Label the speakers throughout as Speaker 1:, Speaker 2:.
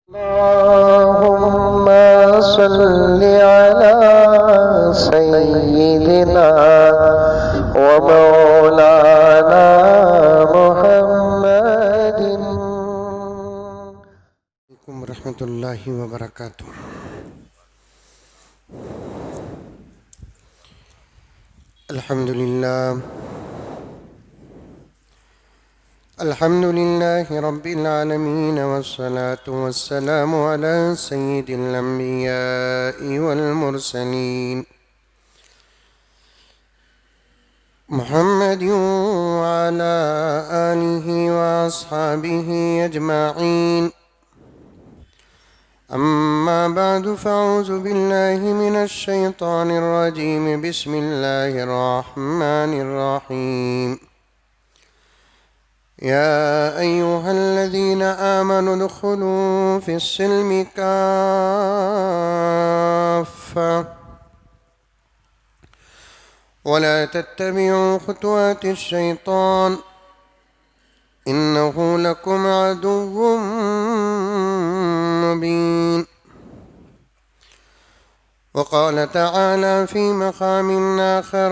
Speaker 1: अल्लाहुम्मा सल्लि अला सय्यिदिना व मौलाना मुहम्मदिन रहमतुल्लाहि व बरकातुहू। अल्हम्दुलिल्लाह अल्हम्दुलिल्लाहि रब्बिल आलमीन वस्सलातु वस्सलामु अला सय्यिदिल अंबियाइ वल मुरसलीन मुहम्मदिन व अला आलिहि व अस्हाबिहि अजमाइन। अम्मा बअदु फ़अऊज़ु बिल्लाहि मिनश शैतानिर रजीम। बिस्मिल्लाहिर रहमानिर रहीम। या अय्युहल्लज़ीना आमनु उदख़ुलू फ़िस्सिल्मि काफ़्फ़ा वला तत्तबिऊ ख़ुतुवातिश शैतान इन्नहु लकुम अदुव्वुम मुबीन। वक़ाल तआला फ़ी मक़ामिन आख़र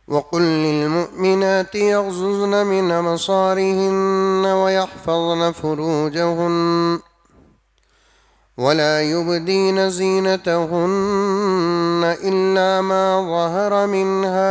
Speaker 1: वक़ुल लिल्मुअ्मिनाति यग़ज़ुज़्न मिन अबसारिहिन्न वयहफ़ज़्न फ़ुरूजहुन्न वला युबदीन ज़ीनतहुन्न इल्ला मा ज़हर मिन्हा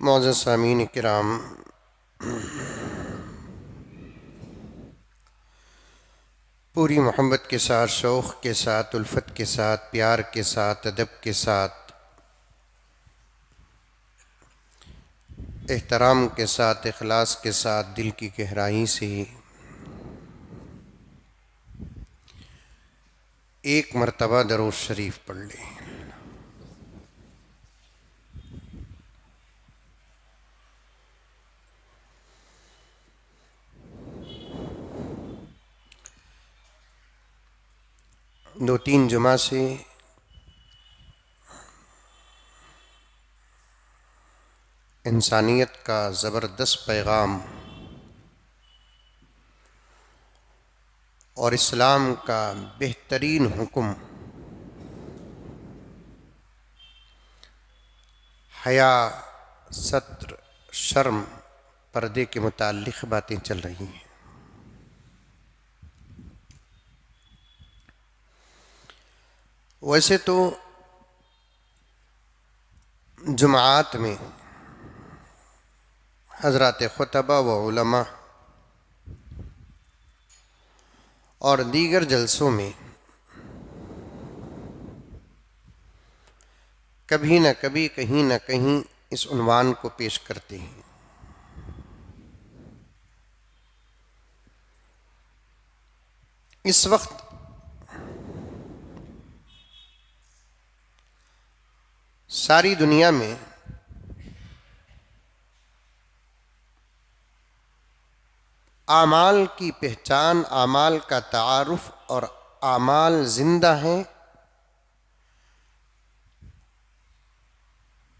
Speaker 1: मोअज़्ज़ज़ सामीन किराम, पूरी मोहब्बत के साथ, शौक़ के साथ, उल्फत के साथ, प्यार के साथ, अदब के साथ, एहतराम के साथ, इखलास के साथ, दिल की गहराई से एक मरतबा दरूद शरीफ पढ़ लें। दो तीन जुमा से इंसानियत का ज़बरदस्त पैगाम और इस्लाम का बेहतरीन हुक्म हया, सत्र, शर्म, पर्दे के मुताल्लिक़ बातें चल रही हैं। वैसे तो जुमात में हज़रात खुतबा व उलमा और दीगर जलसों में कभी न कभी, कहीं न कहीं इस उन्वान को पेश करते हैं। इस वक्त सारी दुनिया में आमाल की पहचान, आमाल का तारुफ और आमाल जिंदा हैं,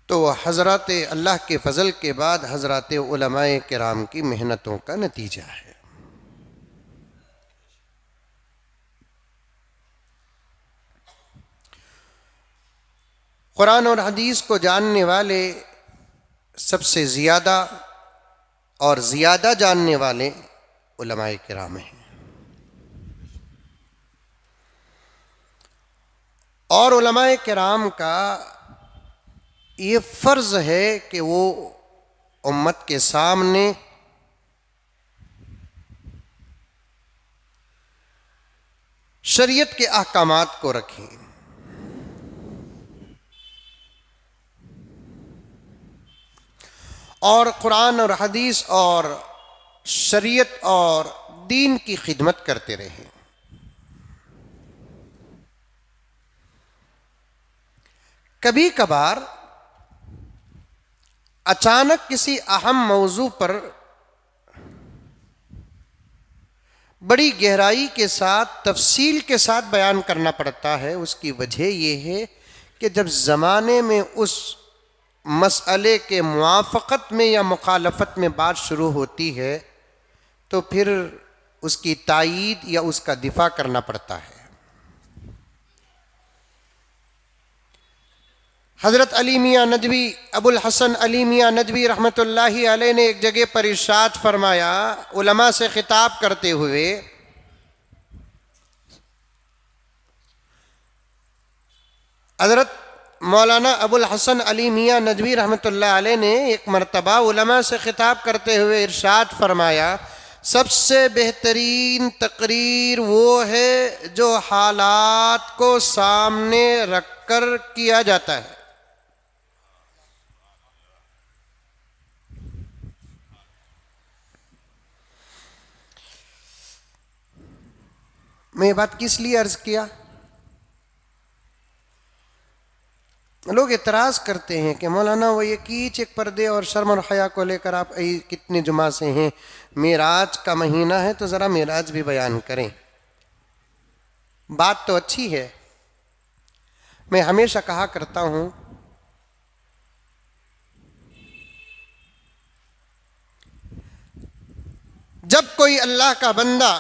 Speaker 1: तो हज़रत अल्लाह के फ़ज़ल के बाद हज़रत उलमाए किराम की मेहनतों का नतीजा है। कुरान और हदीस को जानने वाले सबसे ज़्यादा और ज़्यादा जानने वाले उलमाए किराम हैं। और उलमाए किराम का ये फ़र्ज़ है कि वो उम्मत के सामने शरीयत के अहकामात को रखें, और कुरान और हदीस और शरीयत और दीन की खिदमत करते रहें। कभी कभार अचानक किसी अहम मौजू पर बड़ी गहराई के साथ, तफसील के साथ बयान करना पड़ता है। उसकी वजह यह है कि जब ज़माने में उस मसअले के मुआफ़क़त में या मुखालफत में बात शुरू होती है तो फिर उसकी तायीद या उसका दिफा करना पड़ता है। हज़रत अली मियाँ नदवी, अबुल हसन अली मियाँ नदवी रहमतुल्लाहि अलैह ने एक जगह पर इरशाद फरमाया, उलमा से खिताब करते हुए, हज़रत मौलाना अबुल हसन अली मियाँ नदवी रहमतुल्लाह अलैह ने एक मरतबा उलमा से खिताब करते हुए इरशाद फरमाया, सबसे बेहतरीन तकरीर वो है जो हालात को सामने रखकर किया जाता है। मैं ये बात किस लिए अर्ज किया? लोग एतराज़ करते हैं कि मौलाना वो ये कीच एक पर्दे और शर्म और हया को लेकर आप कितने जुमा से हैं, मेराज का महीना है तो ज़रा मेराज भी बयान करें। बात तो अच्छी है। मैं हमेशा कहा करता हूँ, जब कोई अल्लाह का बंदा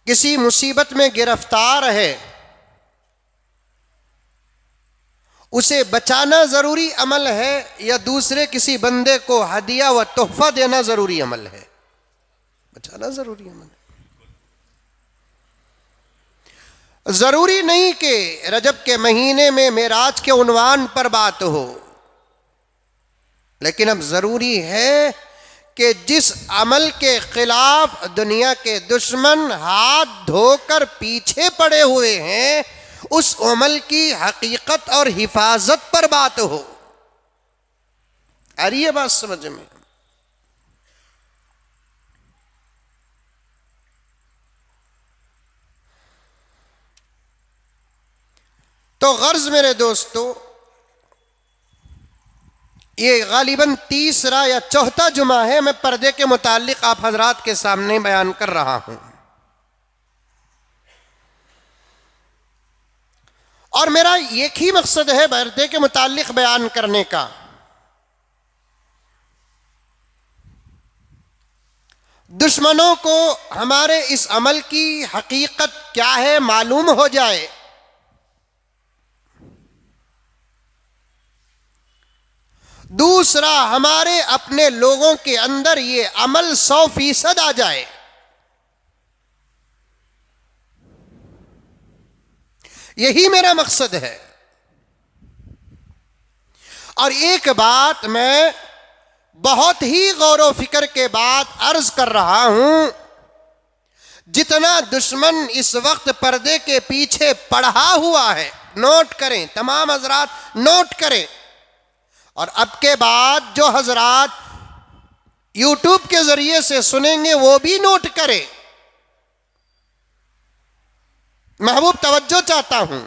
Speaker 1: किसी मुसीबत में गिरफ्तार है, उसे बचाना ज़रूरी अमल है या दूसरे किसी बंदे को हदिया व तोहफा देना ज़रूरी अमल है? बचाना ज़रूरी अमल है। ज़रूरी नहीं कि रजब के महीने में मेराज के उन्वान पर बात हो, लेकिन अब ज़रूरी है कि जिस अमल के खिलाफ दुनिया के दुश्मन हाथ धोकर पीछे पड़े हुए हैं, उस अमल की हकीकत और हिफाजत पर बात हो। आ रही है बात समझ में? तो गर्ज मेरे दोस्तों, ये गालिबन तीसरा या चौथा जुमा है मैं पर्दे के मुतालिक आप हजरात के सामने बयान कर रहा हूं, और मेरा एक ही मकसद है पर्दे के मुतालिक बयान करने का। दुश्मनों को हमारे इस अमल की हकीकत क्या है मालूम हो जाए, दूसरा हमारे अपने लोगों के अंदर ये अमल 100% आ जाए। यही मेरा मकसद है। और एक बात मैं बहुत ही गौर व फिक्र के बाद अर्ज कर रहा हूं, जितना दुश्मन इस वक्त पर्दे के पीछे पड़ा हुआ है, नोट करें, तमाम हजरात नोट करें, और अब के बाद जो हजरात यूट्यूब के जरिए से सुनेंगे वो भी नोट करें। महबूब तवज्जो चाहता हूं,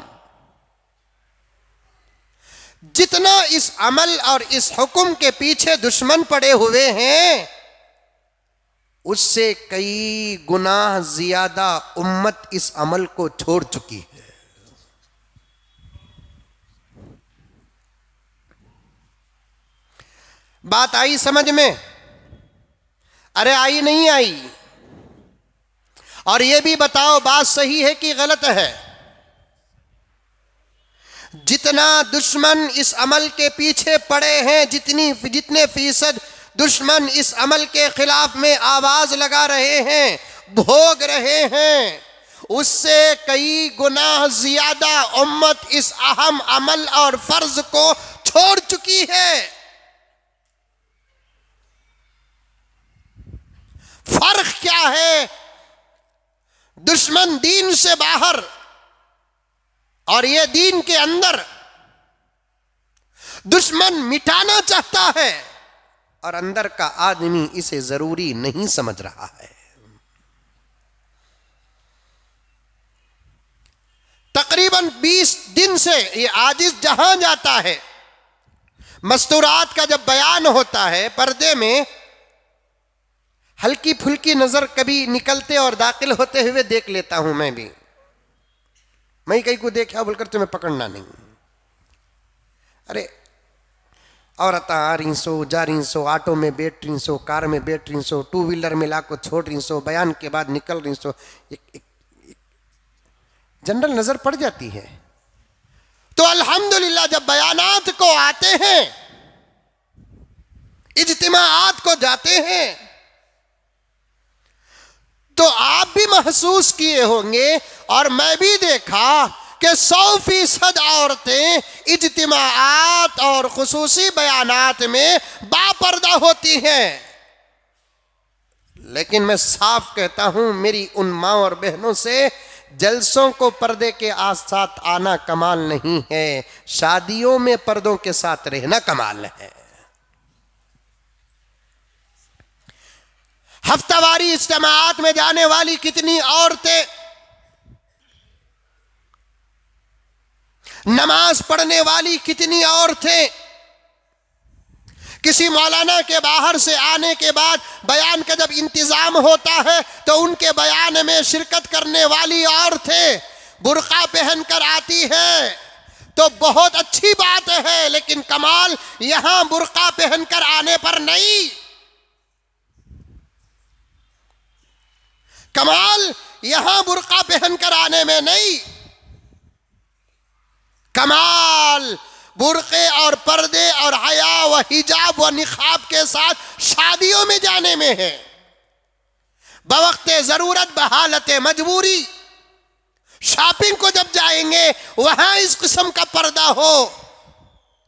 Speaker 1: जितना इस अमल और इस हुक्म के पीछे दुश्मन पड़े हुए हैं, उससे कई गुना ज्यादा उम्मत इस अमल को छोड़ चुकी है। बात आई समझ में? अरे आई नहीं आई? और ये भी बताओ बात सही है कि गलत है? जितना दुश्मन इस अमल के पीछे पड़े हैं, जितने फीसद दुश्मन इस अमल के खिलाफ में आवाज लगा रहे हैं, भोग रहे हैं, उससे कई गुना ज्यादा उम्मत इस अहम अमल और फर्ज को छोड़ चुकी है। फर्क क्या है? दुश्मन दीन से बाहर और ये दीन के अंदर। दुश्मन मिटाना चाहता है और अंदर का आदमी इसे जरूरी नहीं समझ रहा है। तकरीबन 20 दिन से ये आजिज जहां जाता है, मस्तूरात का जब बयान होता है, पर्दे में हल्की फुल्की नजर कभी निकलते और दाखिल होते हुए देख लेता हूं। मैं कहीं को देखा बोलकर तुम्हें पकड़ना नहीं। अरे औरत आ रही सो, जा रही सो, ऑटो में बैठ रही सो, कार में बैठ रही सो, टू व्हीलर में लाको छोड़ रही सो, बयान के बाद निकल रही सो, एक जनरल नजर पड़ जाती है। तो अल्हम्दुलिल्लाह जब बयानात को आते हैं, इज्तिमाआत को जाते हैं, तो आप भी महसूस किए होंगे और मैं भी देखा कि 100% औरतें इज्तिमाआत और खुसूसी बयानात में बापर्दा होती हैं। लेकिन मैं साफ कहता हूं, मेरी उन माँ और बहनों से, जलसों को पर्दे के साथ आना कमाल नहीं है, शादियों में पर्दों के साथ रहना कमाल है। हफ्तावारी इज्तिमाआत में जाने वाली कितनी औरतें, नमाज पढ़ने वाली कितनी औरतें, किसी मौलाना के बाहर से आने के बाद बयान का जब इंतजाम होता है तो उनके बयान में शिरकत करने वाली औरतें बुर्का पहनकर आती हैं, तो बहुत अच्छी बात है। लेकिन कमाल यहां बुर्का पहनकर आने पर नहीं, कमाल यहां बुर्का पहनकर आने में नहीं, कमाल बुर्के और पर्दे और हया व हिजाब व निकाब के साथ शादियों में जाने में है। बवक्ते जरूरत बहालत मजबूरी शॉपिंग को जब जाएंगे वहां इस किस्म का पर्दा हो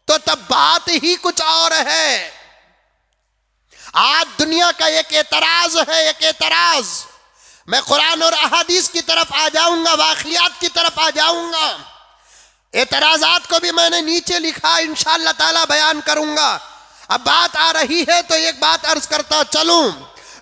Speaker 1: तो तब बात ही कुछ और है। आज दुनिया का एक एतराज है, एक एतराज। मैं कुरान और अहादीस की तरफ आ जाऊंगा, वाक़ियात की तरफ आ जाऊंगा। एतराजात को भी मैंने नीचे लिखा, इंशाअल्लाह ताला बयान करूंगा। अब बात आ रही है तो एक बात अर्ज करता चलूं।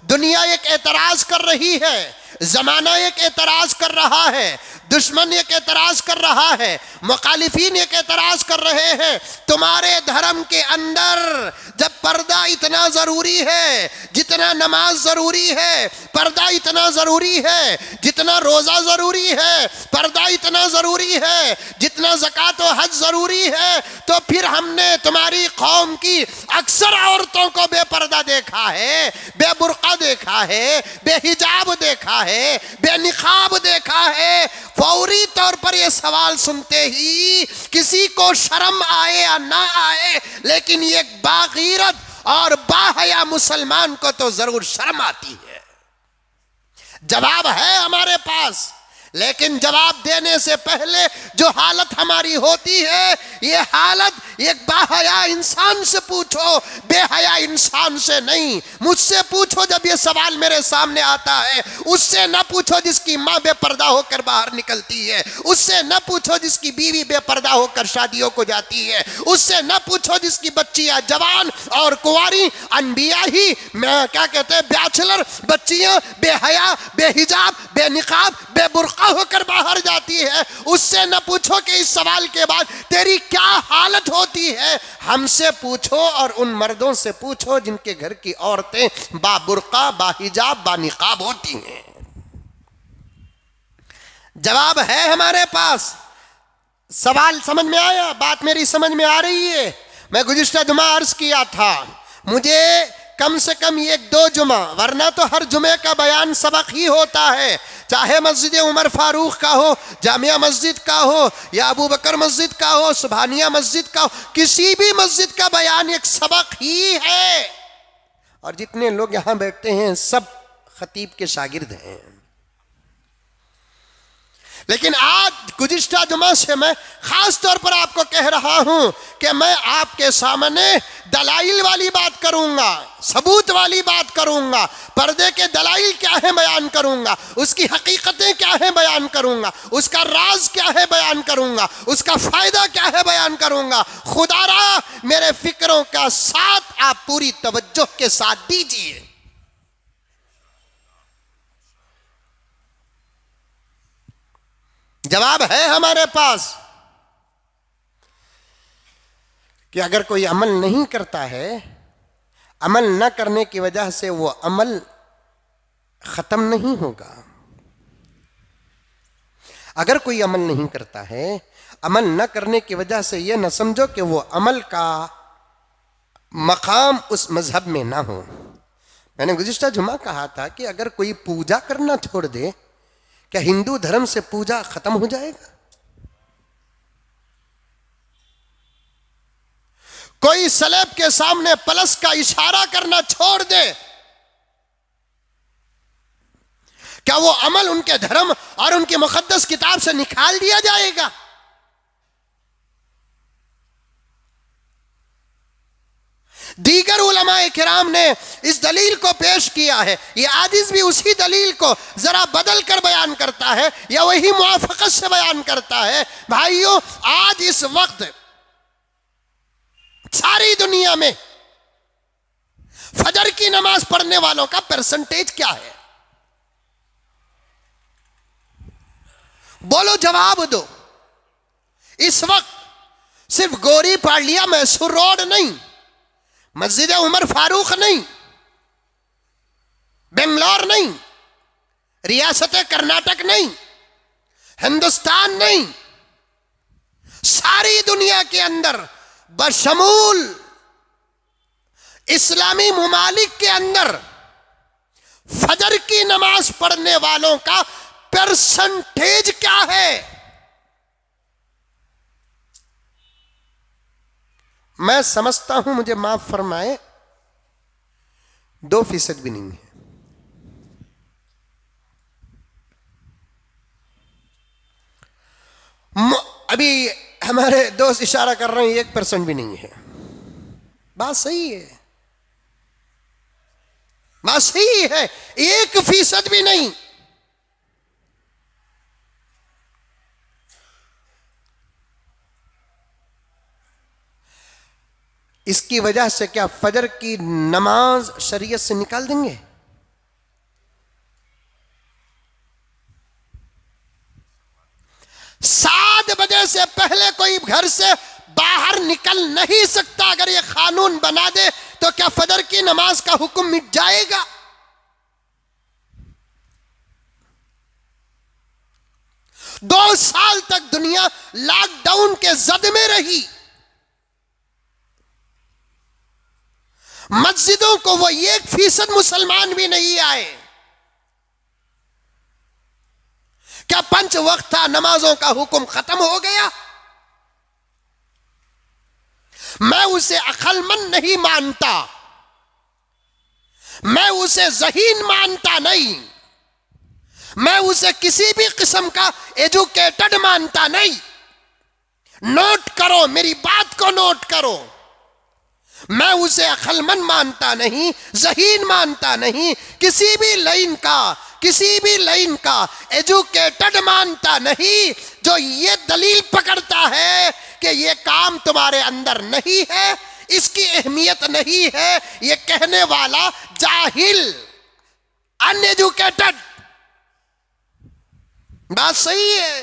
Speaker 1: दुनिया एक एतराज कर रही है, जमाना एक एतराज कर रहा है, दुश्मन एक एतराज कर रहा है, मुखालिफीन एक एतराज कर रहे हैं। तुम्हारे धर्म के अंदर जब पर्दा इतना जरूरी है, जितना नमाज जरूरी है, पर्दा इतना जरूरी है, जितना रोजा जरूरी है, पर्दा इतना जरूरी है, जितना ज़कात व हज जरूरी है, तो फिर हमने तुम्हारी कौम की अक्सर औरतों को बेपर्दा देखा है, बेबुर्का देखा है, बेहिजाब देखा है, बेनिकाब देखा है। फौरी तौर पर यह सवाल सुनते ही किसी को शर्म आए या ना आए, लेकिन ये बागीरत और बाहया मुसलमान को तो जरूर शर्म आती है। जवाब है हमारे पास, लेकिन जवाब देने से पहले जो हालत हमारी होती है, ये हालत एक बाहया इंसान से पूछो, बेहया इंसान से नहीं। मुझसे पूछो जब ये सवाल मेरे सामने आता है, उससे न पूछो जिसकी माँ बेपर्दा होकर बाहर निकलती है, उससे न पूछो जिसकी बीवी बेपर्दा होकर शादियों को जाती है, उससे न पूछो जिसकी बच्चियां जवान और कुंवारी अनबिया ही मैं क्या कहते हैं बैचलर बच्चियां बेहया, बेहिजाब, बेनिकाब, बेबुर्का तबाह होकर बाहर जाती है, उससे न पूछो कि इस सवाल के बाद तेरी क्या हालत होती है। हमसे पूछो और उन मर्दों से पूछो जिनके घर की औरतें बाबुर्का, बाहिजाब, बानिकाब होती हैं। जवाब है हमारे पास। सवाल समझ में आया? बात मेरी समझ में आ रही है? मैं गुज़िश्ता जुमा अर्ज किया था, मुझे कम से कम 1-2 जुमा, वरना तो हर जुमे का बयान सबक ही होता है, चाहे मस्जिद उमर फारूक का हो, जामिया मस्जिद का हो, या अबू बकर मस्जिद का हो, सुभानिया मस्जिद का हो, किसी भी मस्जिद का बयान एक सबक ही है। और जितने लोग यहाँ बैठते हैं सब खतीब के शागिर्द हैं। लेकिन आज गुज़िश्ता जुमा से मैं खास तौर पर आपको कह रहा हूं कि मैं आपके सामने दलाइल वाली बात करूंगा, सबूत वाली बात करूंगा, पर्दे के दलाइल क्या है बयान करूंगा, उसकी हकीकतें क्या है बयान करूंगा, उसका राज क्या है बयान करूंगा, उसका फायदा क्या है बयान करूंगा। खुदारा मेरे फिक्रों का साथ आप पूरी तवज्जो के साथ दीजिए। जवाब है हमारे पास कि अगर कोई अमल नहीं करता है, अमल न करने की वजह से वो अमल खत्म नहीं होगा। अगर कोई अमल नहीं करता है, अमल न करने की वजह से ये न समझो कि वो अमल का मकाम उस मजहब में ना हो। मैंने गुज़िश्ता जुमा कहा था कि अगर कोई पूजा करना छोड़ दे, क्या हिंदू धर्म से पूजा खत्म हो जाएगा? कोई सलेब के सामने प्लस का इशारा करना छोड़ दे, क्या वो अमल उनके धर्म और उनकी मुकद्दस किताब से निकाल दिया जाएगा? दीगर उलमाए किराम ने इस दलील को पेश किया है। ये आदिज भी उसी दलील को जरा बदल कर बयान करता है या वही मुआफकत से बयान करता है। भाइयों, आज इस वक्त सारी दुनिया में फजर की नमाज पढ़ने वालों का परसेंटेज क्या है? बोलो, जवाब दो। इस वक्त सिर्फ गोरी पाड़लिया, मैसूर रोड नहीं, मस्जिद उमर फारूक नहीं, बेंगलोर नहीं, रियासत कर्नाटक नहीं, हिंदुस्तान नहीं, सारी दुनिया के अंदर बशमूल इस्लामी मुमालिक के अंदर फजर की नमाज पढ़ने वालों का परसेंटेज क्या है? मैं समझता हूं, मुझे माफ फरमाए, 2% भी नहीं है। अभी हमारे दोस्त इशारा कर रहे हैं 1% भी नहीं है। बात सही है, बात सही है, 1% भी नहीं। इसकी वजह से क्या फजर की नमाज शरीयत से निकाल देंगे? सात बजे से पहले कोई घर से बाहर निकल नहीं सकता। अगर ये कानून बना दे तो क्या फजर की नमाज का हुक्म मिट जाएगा? दो साल तक दुनिया लॉकडाउन के जद में रही। मस्जिदों को वो 1% मुसलमान भी नहीं आए। क्या पंच वक्ता नमाजों का हुक्म खत्म हो गया? मैं उसे अक्लमंद नहीं मानता, मैं उसे ज़हीन मानता नहीं, मैं उसे किसी भी किस्म का एजुकेटेड मानता नहीं। नोट करो, मेरी बात को नोट करो। मैं उसे अक्लमंद मानता नहीं, ज़हीन मानता नहीं, किसी भी लाइन का एजुकेटेड मानता नहीं, जो ये दलील पकड़ता है कि ये काम तुम्हारे अंदर नहीं है, इसकी अहमियत नहीं है। ये कहने वाला जाहिल, अनएजुकेटेड। बात सही है।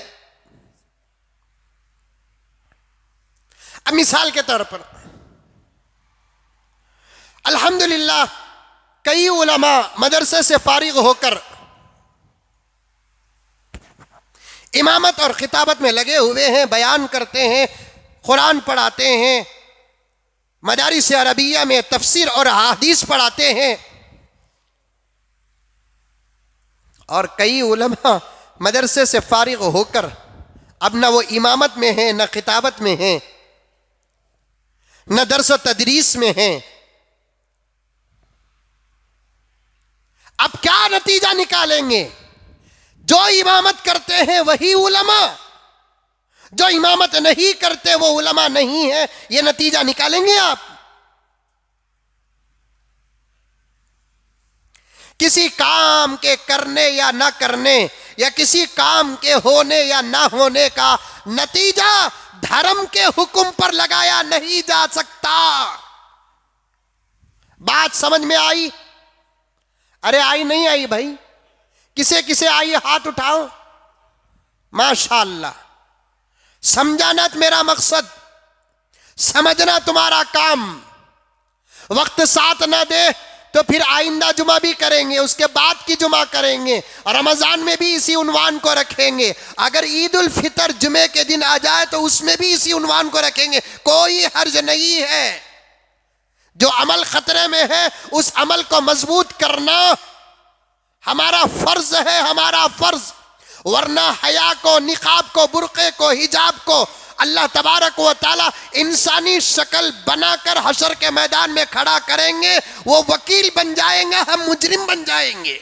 Speaker 1: अब मिसाल के तौर पर अल्हम्दुलिल्लाह कई उलमा मदरसे से फारिग होकर इमामत और खिताबत में लगे हुए हैं, बयान करते हैं, कुरान पढ़ाते हैं, मदारिस अरबिया में तफसीर और हदीस पढ़ाते हैं। और कई उलमा मदरसे से फारिग होकर अब न वो इमामत में हैं, न खिताबत में हैं, न दर्स व तदरीस में हैं। अब क्या नतीजा निकालेंगे? जो इमामत करते हैं वही उलमा, जो इमामत नहीं करते वो उलमा नहीं है, ये नतीजा निकालेंगे आप? किसी काम के करने या ना करने या किसी काम के होने या ना होने का नतीजा धर्म के हुक्म पर लगाया नहीं जा सकता। बात समझ में आई? अरे आई नहीं आई भाई? किसे किसे आई हाथ उठाओ। माशाअल्लाह, समझाना मेरा मकसद, समझना तुम्हारा काम। वक्त साथ ना दे तो फिर आइंदा जुमा भी करेंगे, उसके बाद की जुमा करेंगे, और रमजान में भी इसी उन्वान को रखेंगे। अगर ईद उल फितर जुमे के दिन आ जाए तो उसमें भी इसी उन्वान को रखेंगे, कोई हर्ज नहीं है। जो अमल खतरे में है उस अमल को मजबूत करना हमारा फर्ज है, हमारा फर्ज। वरना हया को, निकाब को, बुरके को, हिजाब को अल्लाह तबारक व तआला इंसानी शक्ल बनाकर हशर के मैदान में खड़ा करेंगे। वो वकील बन जाएंगे, हम मुजरिम बन जाएंगे।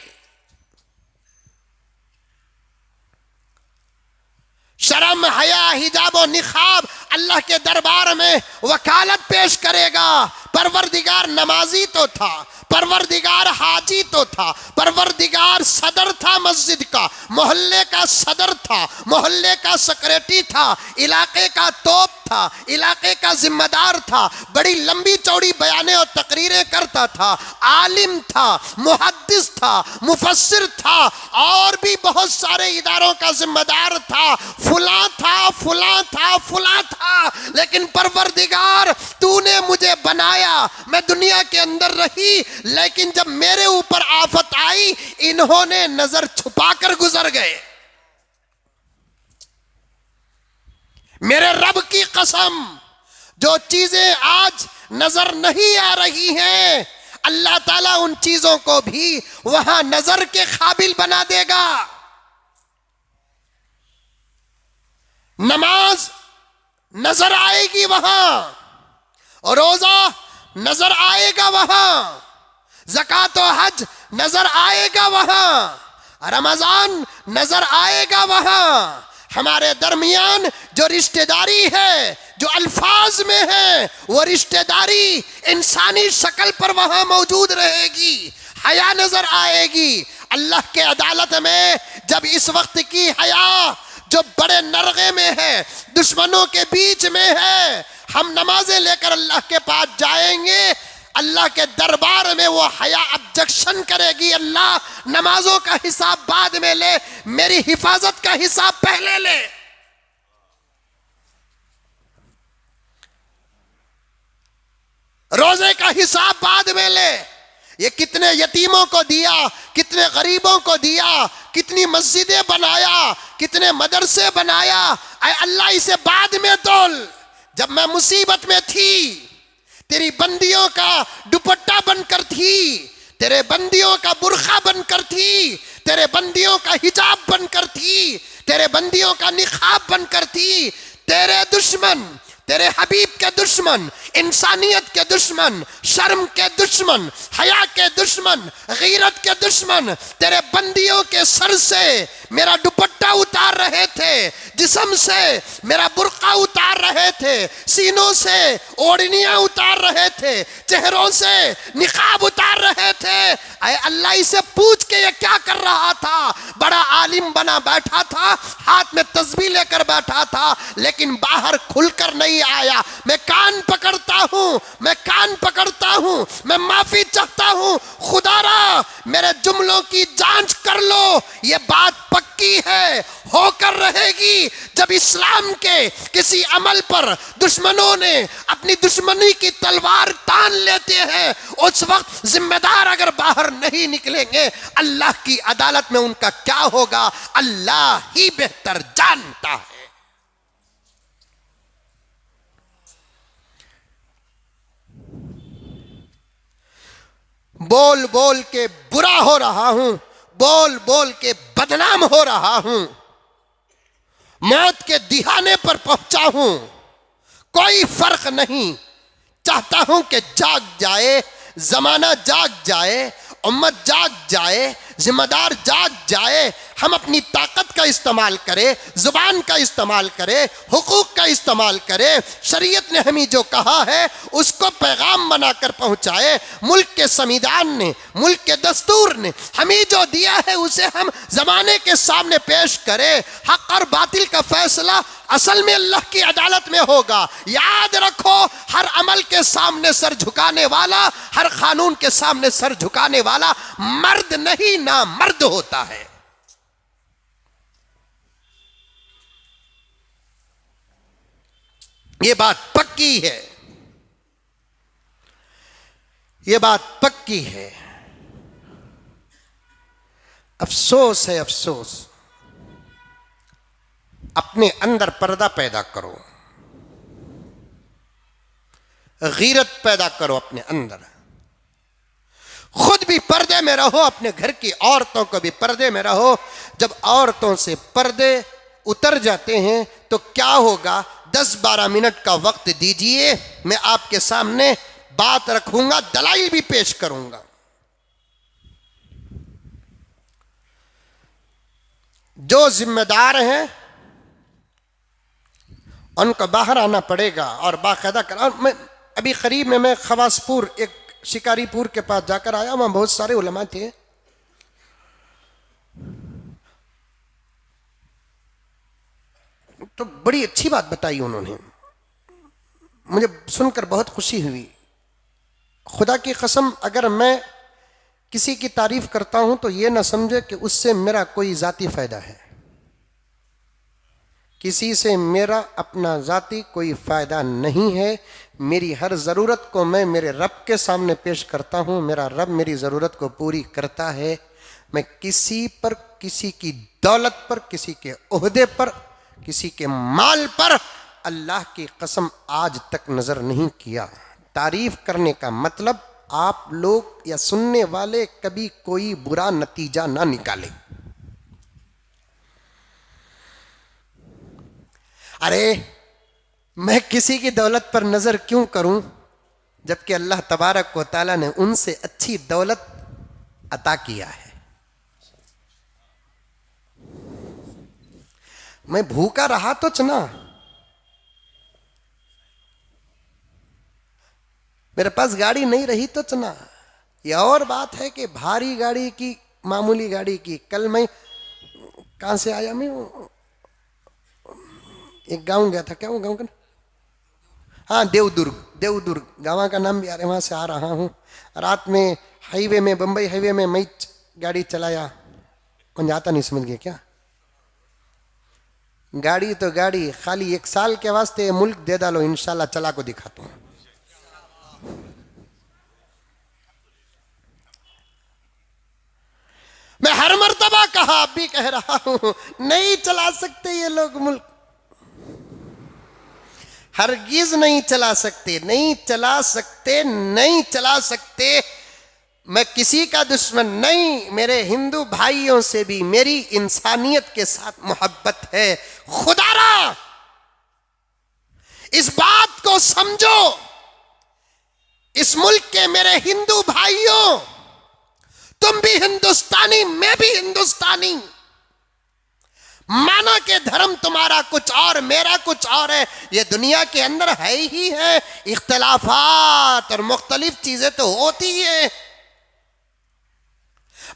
Speaker 1: शर्म, हया, हिजाब और निकाब अल्लाह के दरबार में वकालत पेश करेगा। परवरदिगार नमाजी तो था, परवरदिगार हाजी तो था, परवरदिगार सदर था मस्जिद का, मोहल्ले का सदर था, मोहल्ले का सेक्रेटरी था, इलाके का तोप था, इलाके का जिम्मेदार था, बड़ी लंबी चौड़ी बयानें और तकरीरें करता था, आलिम था, मुहद्दिस था, मुफस्सिर था, और भी बहुत सारे इदारों का जिम्मेदार था। फुला था, फुला था, फुला था। लेकिन परवरदिगार तूने मुझे बनाया, मैं दुनिया के अंदर रही, लेकिन जब मेरे ऊपर आफत आई इन्होंने नजर छुपाकर गुजर गए। मेरे रब की कसम, जो चीजें आज नजर नहीं आ रही हैं, अल्लाह ताला उन चीजों को भी वहां नजर के काबिल बना देगा। नमाज नजर आएगी वहां, रोजा नजर आएगा वहां, ज़कात और हज नजर आएगा वहां, रमजान नजर आएगा वहां। हमारे दरमियान जो रिश्तेदारी है, जो अल्फाज में है, वो रिश्तेदारी इंसानी शक्ल पर वहां मौजूद रहेगी। हया नजर आएगी। अल्लाह के अदालत में जब इस वक्त की हया जो बड़े नरगे में है, दुश्मनों के बीच में है, हम नमाजें लेकर अल्लाह के पास जाएंगे, अल्लाह के दरबार में वो हया ऑब्जेक्शन करेगी, अल्लाह नमाजों का हिसाब बाद में ले, मेरी हिफाजत का हिसाब पहले ले। रोजे का हिसाब बाद में ले। ये कितने यतीमों को दिया, कितने गरीबों को दिया, कितनी मस्जिदें बनाया, कितने मदरसे बनाया, ऐ अल्लाह इसे बाद में तोल। जब मैं मुसीबत में थी, तेरी बंदियों का दुपट्टा बनकर थी, तेरे बंदियों का बुर्खा बनकर थी, तेरे बंदियों का हिजाब बनकर थी, तेरे बंदियों का निकाब बनकर थी। तेरे दुश्मन, तेरे हबीब के दुश्मन, इंसानियत के दुश्मन, शर्म के दुश्मन, हया के दुश्मन, गीरत के दुश्मन तेरे बंदियों के सर से मेरा दुपट्टा उतार रहे थे, जिस्म से मेरा बुर्का उतार रहे थे, सीनों से ओढ़नियां उतार रहे थे, चेहरों से निकाब उतार रहे थे। ऐ अल्लाह इसे पूछ के ये क्या कर रहा था? बड़ा आलिम बना बैठा था, हाथ में तस्बीह लेकर बैठा था, लेकिन बाहर खुलकर नहीं नहीं आया। मैं कान पकड़ता हूं, मैं कान पकड़ता हूं, मैं माफी चाहता हूं। खुदारा मेरे जुमलों की जांच कर लो। ये बात पक्की है, होकर रहेगी। जब इस्लाम के किसी अमल पर दुश्मनों ने अपनी दुश्मनी की तलवार तान लेते हैं, उस वक्त जिम्मेदार अगर बाहर नहीं निकलेंगे, अल्लाह की अदालत में उनका क्या होगा अल्लाह ही बेहतर जानता है। बोल बोल के बुरा हो रहा हूं, बोल बोल के बदनाम हो रहा हूं, मौत के दिहाने पर पहुंचा हूं, कोई फर्क नहीं। चाहता हूं कि जाग जाए, जमाना जाग जाए, उम्मत जाग जाए, जिम्मेदार जाग जाए। हम अपनी ताकत का इस्तेमाल करें, जुबान का इस्तेमाल करें, हुकूक का इस्तेमाल करें। शरीयत ने हमें जो कहा है उसको पैगाम बनाकर पहुंचाए। मुल्क के संविधान ने, मुल्क के दस्तूर ने हमें जो दिया है उसे हम जमाने के सामने पेश करें। हक और बातिल का फैसला असल में अल्लाह की अदालत में होगा। याद रखो, हर अमल के सामने सर झुकाने वाला, हर कानून के सामने सर झुकाने वाला मर्द नहीं ना मर्द होता है। ये बात पक्की है, ये बात पक्की है। अफसोस है, अफसोस। अपने अंदर पर्दा पैदा करो, गीरत पैदा करो अपने अंदर। खुद भी पर्दे में रहो, अपने घर की औरतों को भी पर्दे में रहो। जब औरतों से पर्दे उतर जाते हैं तो क्या होगा, 10-12 मिनट का वक्त दीजिए, मैं आपके सामने बात रखूंगा, दलाइल भी पेश करूंगा। जो जिम्मेदार हैं उनको बाहर आना पड़ेगा और बाकायदा कर। और मैं अभी करीब में मैं खवासपुर, एक शिकारीपुर के पास जाकर आया, वहां बहुत सारे उलमा थे। तो बड़ी अच्छी बात बताई उन्होंने, मुझे सुनकर बहुत खुशी हुई। खुदा की कसम, अगर मैं किसी की तारीफ करता हूं तो यह ना समझे कि उससे मेरा कोई जाती फायदा है। किसी से मेरा अपना जाती कोई फायदा नहीं है। मेरी हर ज़रूरत को मैं मेरे रब के सामने पेश करता हूँ। मेरा रब मेरी ज़रूरत को पूरी करता है। मैं किसी पर, किसी की दौलत पर, किसी के ओहदे पर, किसी के माल पर अल्लाह की कसम आज तक नज़र नहीं किया। तारीफ करने का मतलब आप लोग या सुनने वाले कभी कोई बुरा नतीजा ना निकाले। अरे मैं किसी की दौलत पर नजर क्यों करूं, जबकि अल्लाह तबारक व तआला ने उनसे अच्छी दौलत अता किया है। मैं भूखा रहा तो चना, मेरे पास गाड़ी नहीं रही तो चना। यह और बात है कि भारी गाड़ी की, मामूली गाड़ी की। कल मैं कहां से आया, मैं एक गांव गया था, क्या वो गांव का, हाँ देवदुर्ग, देवदुर्ग गांव का नाम भी आ रहा है। वहां से आ रहा हूँ। रात में हाईवे में, बंबई हाईवे में मैं गाड़ी चलाया, मुझे आता नहीं, समझ गए क्या। गाड़ी तो गाड़ी, खाली 1 साल के वास्ते मुल्क दे डालो, इंशाल्लाह चला को दिखाता हूँ। मैं हर मर्तबा कहा, अब भी कह रहा हूं, नहीं चला सकते ये लोग मुल्क, हरगिज नहीं चला सकते, नहीं चला सकते, नहीं चला सकते। मैं किसी का दुश्मन नहीं, मेरे हिंदू भाइयों से भी मेरी इंसानियत के साथ मोहब्बत है। खुदारा इस बात को समझो, इस मुल्क के मेरे हिंदू भाइयों, तुम भी हिंदुस्तानी, मैं भी हिंदुस्तानी। माना कि धर्म तुम्हारा कुछ और, मेरा कुछ और है, ये दुनिया के अंदर है ही है। इख्तलाफात और मुख्तलिफ चीजें तो होती है।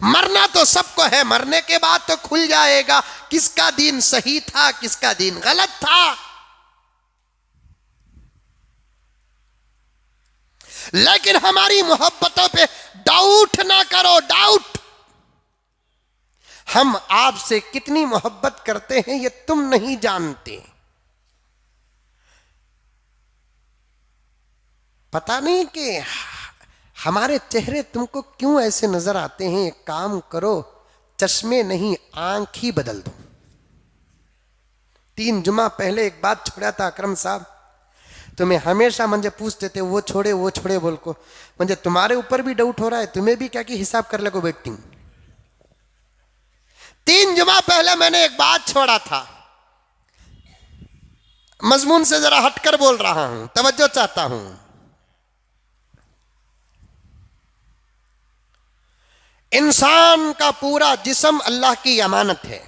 Speaker 1: मरना तो सबको है, मरने के बाद तो खुल जाएगा किसका दीन सही था, किसका दीन गलत था। लेकिन हमारी मोहब्बतों पे डाउट ना करो, डाउट। हम आपसे कितनी मोहब्बत करते हैं ये तुम नहीं जानते। पता नहीं कि हमारे चेहरे तुमको क्यों ऐसे नजर आते हैं। एक काम करो, चश्मे नहीं आंख ही बदल दो। 3 जुमा पहले एक बात छोड़ा था अकरम साहब, तुम्हें हमेशा मुझे पूछते थे वो छोड़े बोल को। मुझे तुम्हारे ऊपर भी डाउट हो रहा है, तुम्हें भी क्या कि हिसाब कर ले को बैठती हूं। 3 जुमा पहले मैंने एक बात छोड़ा था, मजमून से जरा हटकर बोल रहा हूं, तवज्जो चाहता हूं। इंसान का पूरा जिस्म अल्लाह की अमानत है।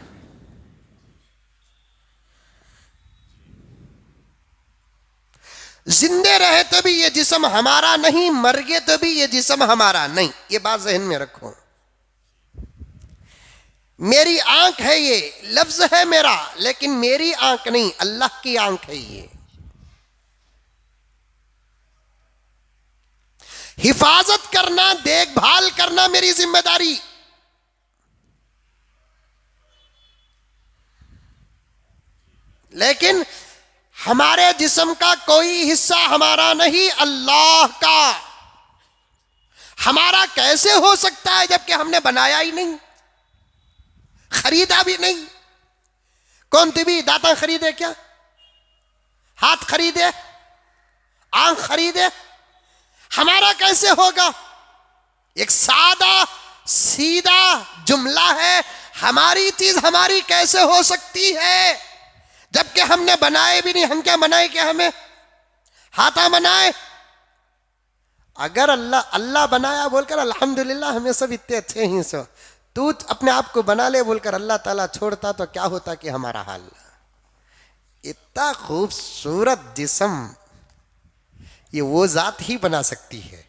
Speaker 1: जिंदे रहे तो भी ये जिस्म हमारा नहीं, मर गए तो भी ये जिस्म हमारा नहीं। ये बात जहन में रखो। मेरी आंख है, ये लफ्ज है मेरा, लेकिन मेरी आंख नहीं, अल्लाह की आंख है ये। हिफाजत करना, देखभाल करना मेरी जिम्मेदारी। लेकिन हमारे जिस्म का कोई हिस्सा हमारा नहीं, अल्लाह का। हमारा कैसे हो सकता है जबकि हमने बनाया ही नहीं, खरीदा भी नहीं। कौन भी दाता खरीदे क्या? हाथ खरीदे, आंख खरीदे? हमारा कैसे होगा? एक सादा सीधा जुमला है, हमारी चीज हमारी कैसे हो सकती है जबकि हमने बनाए भी नहीं। हम क्या बनाए, क्या हमें हाथा बनाए? अगर अल्लाह बनाया बोलकर अल्हम्दुलिल्लाह हमें सब इतने अच्छे ही सो, तू अपने आप को बना ले बोलकर अल्लाह ताला छोड़ता तो क्या होता कि हमारा हाल। इतना खूबसूरत जिस्म ये वो जात ही बना सकती है।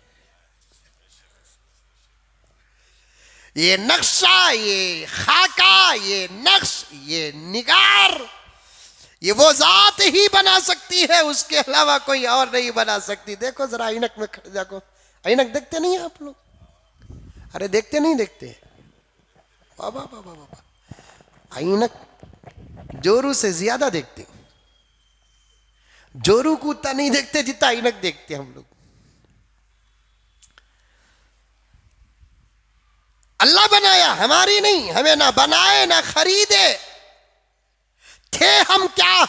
Speaker 1: ये नक्शा, ये खाका, ये नक्श, ये निगार, ये वो जात ही बना सकती है, उसके अलावा कोई और नहीं बना सकती। देखो जरा ऐनक में खड़े जाको, ऐनक देखते नहीं आप लोग? अरे देखते नहीं देखते? बाबा बाबा बाबा, ऐनक जोरू से ज्यादा देखते। जोरू को उतना नहीं देखते जितना ऐनक देखते हम लोग। अल्लाह बनाया, हमारी नहीं। हमें ना बनाए ना खरीदे, थे हम क्या?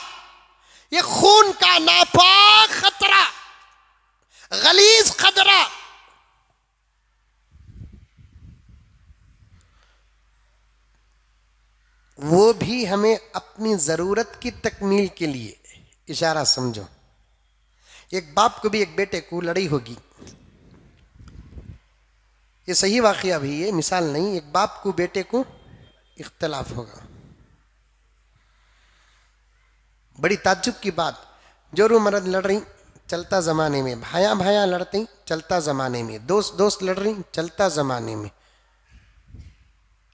Speaker 1: ये खून का नापाक खतरा, गलीज खतरा। वो भी हमें अपनी जरूरत की तकमील के लिए। इशारा समझो, एक बाप को भी एक बेटे को लड़ाई होगी। ये सही वाकया भी, ये मिसाल नहीं। एक बाप को बेटे को इख्तलाफ होगा। बड़ी ताज्जुब की बात, जोरू मर्द लड़ रही चलता जमाने में, भाया भाया लड़ती चलता जमाने में, दोस्त दोस्त लड़ रही चलता जमाने में,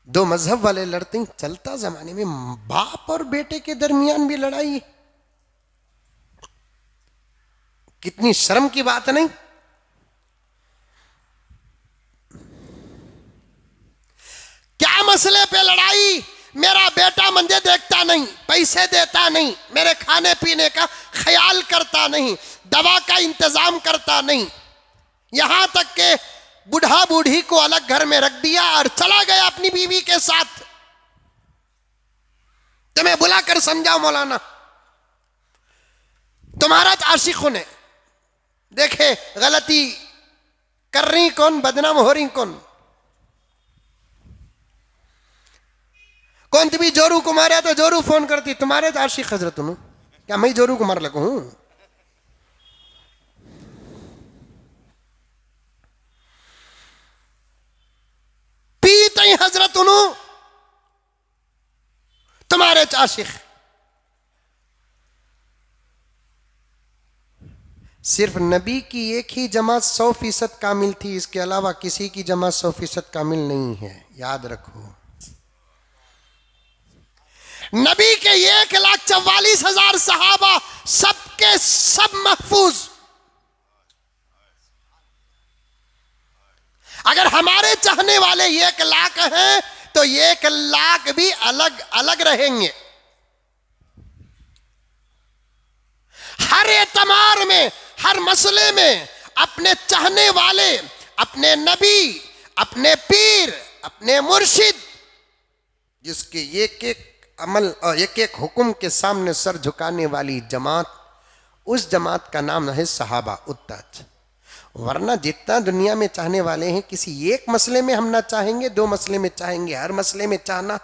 Speaker 1: दो मजहब वाले लड़ते चलता जमाने में, बाप और बेटे के दरमियान भी लड़ाई। कितनी शर्म की बात नहीं? क्या मसले पे लड़ाई? मेरा बेटा मुझे देखता नहीं, पैसे देता नहीं, मेरे खाने पीने का ख्याल करता नहीं, दवा का इंतजाम करता नहीं, यहां तक के बूढ़ा बूढ़ी को अलग घर में रख दिया और चला गया अपनी बीवी के साथ। तुम्हें बुलाकर समझाओ मौलाना, तुम्हारा आशिकों ने देखे गलती कर रही कौन, बदनाम हो रही कौन? कौन भी जोरू को मारे तो जोरू फोन करती तुम्हारे तो आशिक हजरत हूं क्या मैं जोरू को मार लगू हूं? पीते ही हजरत हूं तुम्हारे आशिक। सिर्फ नबी की एक ही जमात 100% कामिल थी, इसके अलावा किसी की जमात 100% कामिल नहीं है, याद रखो। नबी के 1,44,000 सहाबा सबके सब महफूज। अगर हमारे चाहने वाले 1 लाख हैं तो 1 लाख भी अलग अलग रहेंगे। हर एतमार में, हर मसले में अपने चाहने वाले, अपने नबी, अपने पीर, अपने मुर्शिद, जिसके एक एक अमल और एक एक हुक्म के सामने सर झुकाने वाली जमात, उस जमात का नाम है सहाबा उत्ताज। वरना जितना दुनिया में चाहने वाले हैं, किसी एक मसले में हम ना चाहेंगे, 2 मसले में चाहेंगे, हर मसले में चाहना,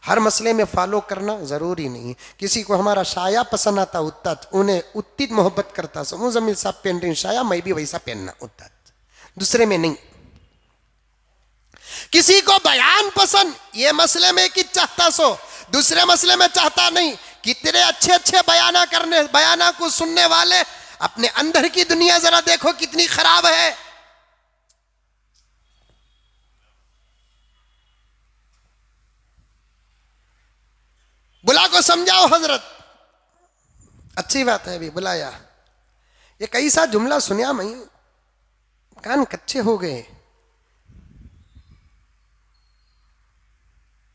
Speaker 1: हर मसले में फॉलो करना जरूरी नहीं। किसी को हमारा शाया पसंद आता उत्ताज, उन्हें उतनी मोहब्बत करता, समूह जमील साहब पहन रही शाया, मैं भी वैसा पहनना उत्ताज, दूसरे में नहीं। किसी को बयान पसंद, ये मसले में कि चाहता सो, दूसरे मसले में चाहता नहीं। कितने अच्छे अच्छे बयाना को सुनने वाले, अपने अंदर की दुनिया जरा देखो कितनी खराब है। बुला को समझाओ हजरत, अच्छी बात है, अभी बुलाया, ये कई सा जुमला सुनिया, मैं कान कच्चे हो गए।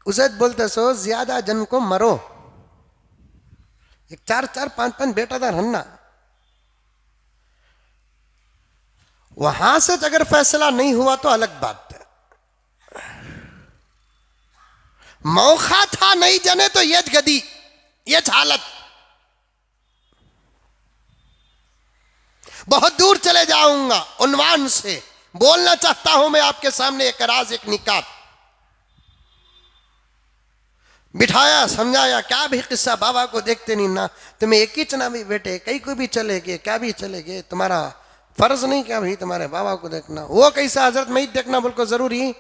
Speaker 1: उजैद बोलते सो ज्यादा जन को मरो, एक 4-4, 5-5 बेटा था रन्ना, वहां से अगर फैसला नहीं हुआ तो अलग बात है। मौका था नहीं जने तो ये गदी, ये हालत। बहुत दूर चले जाऊंगा, उन्वान से बोलना चाहता हूं मैं आपके सामने एक राज, एक निकात। बिठाया, समझाया, क्या भी किस्सा, बाबा को देखते नहीं ना, तुम्हें एक ही चना भी बेटे, कहीं को भी चले गए, क्या भी चले गए, तुम्हारा फर्ज नहीं क्या भाई तुम्हारे बाबा को देखना। वो कैसा हजरत, मैं ही देखना बोल जरूरी?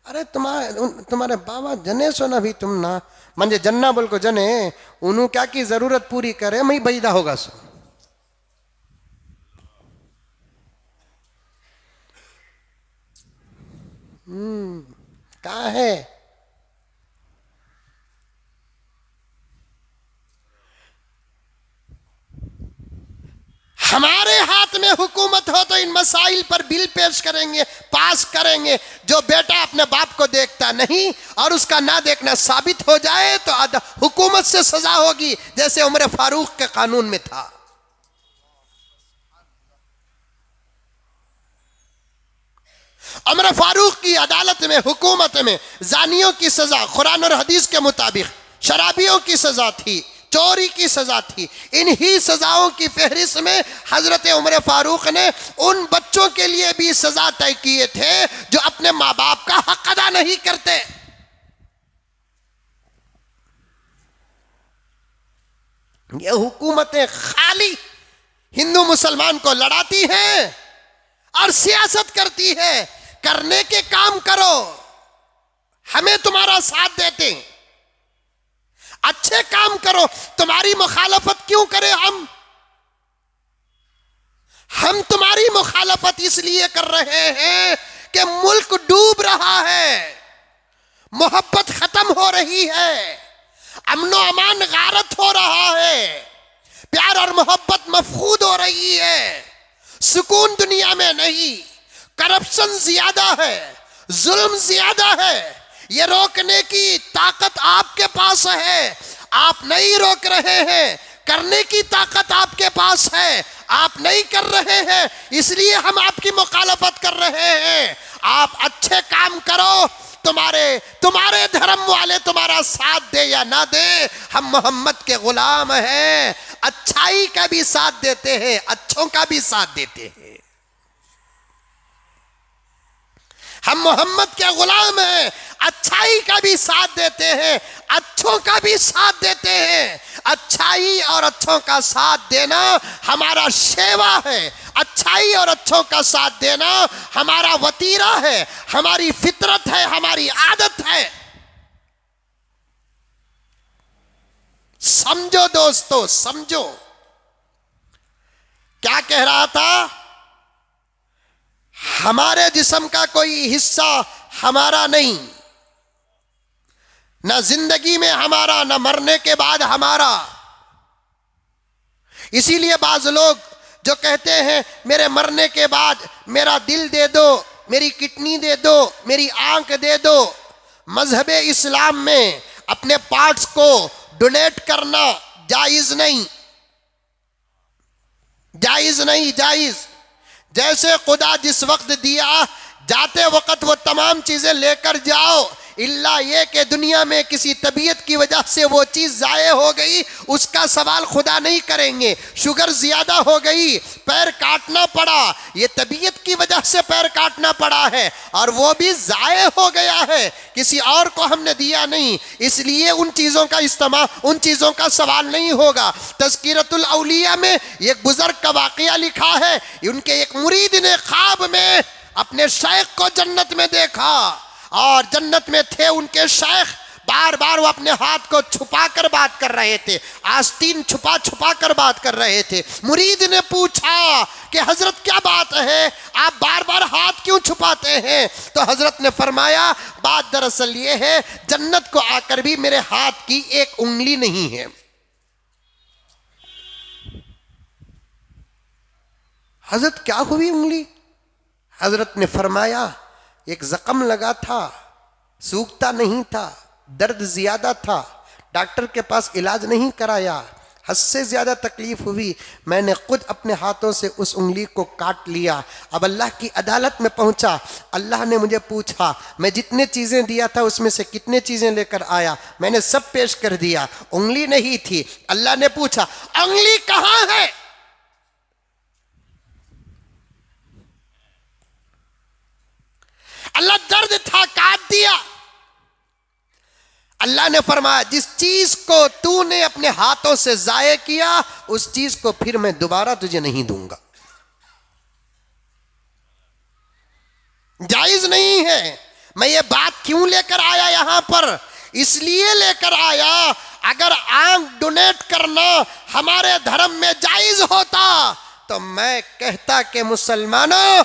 Speaker 1: अरे तुम्हारे बाबा जने सो ना भी तुम ना, मंजे जन्ना बोल को जने, उन्हों क्या की जरूरत पूरी करे, मैं बैदा होगा सो। क्या है, हमारे हाथ में हुकूमत हो तो इन मसाइल पर बिल पेश करेंगे, पास करेंगे। जो बेटा अपने बाप को देखता नहीं और उसका ना देखना साबित हो जाए तो हुकूमत से सजा होगी, जैसे उमर फारूक के कानून में था। उमर फारूक की अदालत में, हुकूमत में जानियों की सजा कुरान और हदीस के मुताबिक, शराबियों की सजा थी, चोरी की सजा थी। इन्हीं सजाओं की फहरिस्त में हजरत उमर फारूक ने उन बच्चों के लिए भी सजा तय किए थे जो अपने माँ बाप का हक अदा नहीं करते। ये हुकूमतें खाली हिंदू मुसलमान को लड़ाती हैं और सियासत करती है। करने के काम करो, हमें तुम्हारा साथ देते हैं। अच्छे काम करो, तुम्हारी मुखालफत क्यों करें हम तुम्हारी मुखालफत इसलिए कर रहे हैं कि मुल्क डूब रहा है, मोहब्बत खत्म हो रही है, अमनो अमान गारत हो रहा है, प्यार और मोहब्बत मफकूद हो रही है, सुकून दुनिया में नहीं, करप्शन ज्यादा है, जुल्म ज्यादा है। ये रोकने की ताकत आपके पास है, आप नहीं रोक रहे हैं। करने की ताकत आपके पास है, आप नहीं कर रहे हैं, इसलिए हम आपकी मुखालफत कर रहे हैं। आप अच्छे काम करो, तुम्हारे धर्म वाले तुम्हारा साथ दे या ना दे, हम मोहम्मद के गुलाम हैं। अच्छाई का भी साथ देते हैं, अच्छों का भी साथ देते हैं। हम मोहम्मद के गुलाम हैं, अच्छाई का भी साथ देते हैं, अच्छों का भी साथ देते हैं। अच्छाई और अच्छों का साथ देना हमारा सेवा है, अच्छाई और अच्छों का साथ देना हमारा वतीरा है, हमारी फितरत है, हमारी आदत है। समझो दोस्तों, समझो। क्या कह रहा था? हमारे जिस्म का कोई हिस्सा हमारा नहीं, ना जिंदगी में हमारा, ना मरने के बाद हमारा। इसीलिए बाज लोग जो कहते हैं मेरे मरने के बाद मेरा दिल दे दो, मेरी किडनी दे दो, मेरी आंख दे दो। मजहब इस्लाम में अपने पार्ट्स को डोनेट करना जायज नहीं, जायज नहीं, जायज। जैसे खुदा जिस वक्त दिया, जाते वक्त वो तमाम चीजें लेकर जाओ, इल्ला ये कि दुनिया में किसी तबीयत की वजह से वो चीज जाए हो गई, उसका सवाल खुदा नहीं करेंगे। शुगर ज्यादा हो गई, पैर काटना पड़ा, ये तबीयत की वजह से पैर काटना पड़ा है और वो भी जाए हो गया है, किसी और को हमने दिया नहीं, इसलिए उन चीजों का इस्तेमाल, उन चीजों का सवाल नहीं होगा। तज़किरतुल औलिया में एक बुजुर्ग का वाकया लिखा है, उनके एक मुरीद ने ख्वाब में अपने शेख को जन्नत में देखा और जन्नत में थे उनके शेख। बार बार वो अपने हाथ को छुपा कर बात कर रहे थे, आस्तीन छुपा छुपा कर बात कर रहे थे। मुरीद ने पूछा कि हजरत क्या बात है, आप बार बार हाथ क्यों छुपाते हैं? तो हजरत ने फरमाया, बात दरअसल ये है, जन्नत को आकर भी मेरे हाथ की एक उंगली नहीं है। हजरत क्या हुई उंगली? हजरत ने फरमाया, एक जख्म लगा था, सूखता नहीं था, दर्द ज्यादा था, डॉक्टर के पास इलाज नहीं कराया, हद से ज्यादा तकलीफ हुई, मैंने खुद अपने हाथों से उस उंगली को काट लिया। अब अल्लाह की अदालत में पहुंचा, अल्लाह ने मुझे पूछा मैं जितने चीजें दिया था उसमें से कितने चीजें लेकर आया, मैंने सब पेश कर दिया, उंगली नहीं थी। अल्लाह ने पूछा उंगली कहां है? अल्लाह दर्द था काट दिया। अल्लाह ने फरमाया जिस चीज को तूने अपने हाथों से जाये किया उस चीज को फिर मैं दोबारा तुझे नहीं दूंगा। जायज नहीं है। मैं ये बात क्यों लेकर आया यहां पर? इसलिए लेकर आया, अगर आंख डोनेट करना हमारे धर्म में जायज होता तो मैं कहता कि मुसलमानों,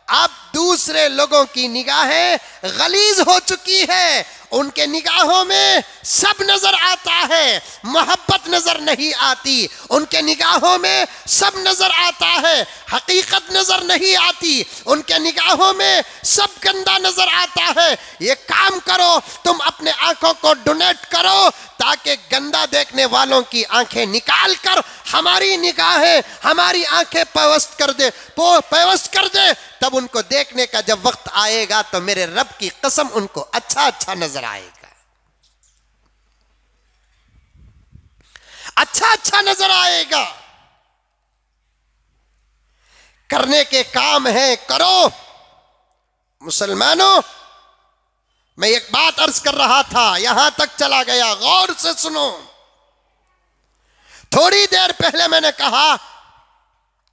Speaker 1: अब दूसरे लोगों की निगाहें गलीज हो चुकी है, उनके निगाहों में सब नजर आता है, मोहब्बत नजर नहीं आती, उनके निगाहों में सब नजर आता है, हकीकत नजर नहीं आती, उनके निगाहों में सब गंदा नजर आता है। ये काम करो, तुम अपने आंखों को डोनेट करो ताकि गंदा देखने वालों की आंखें निकाल कर हमारी निगाहें, हमारी आंखें पेवस्त कर दे, पेवस्त कर दे। तब उनको देखने का जब वक्त आएगा तो मेरे रब की कसम उनको अच्छा अच्छा नजर आएगा, अच्छा अच्छा नजर आएगा। करने के काम है, करो। मुसलमानों, मैं एक बात अर्ज कर रहा था, यहां तक चला गया, गौर से सुनो। थोड़ी देर पहले मैंने कहा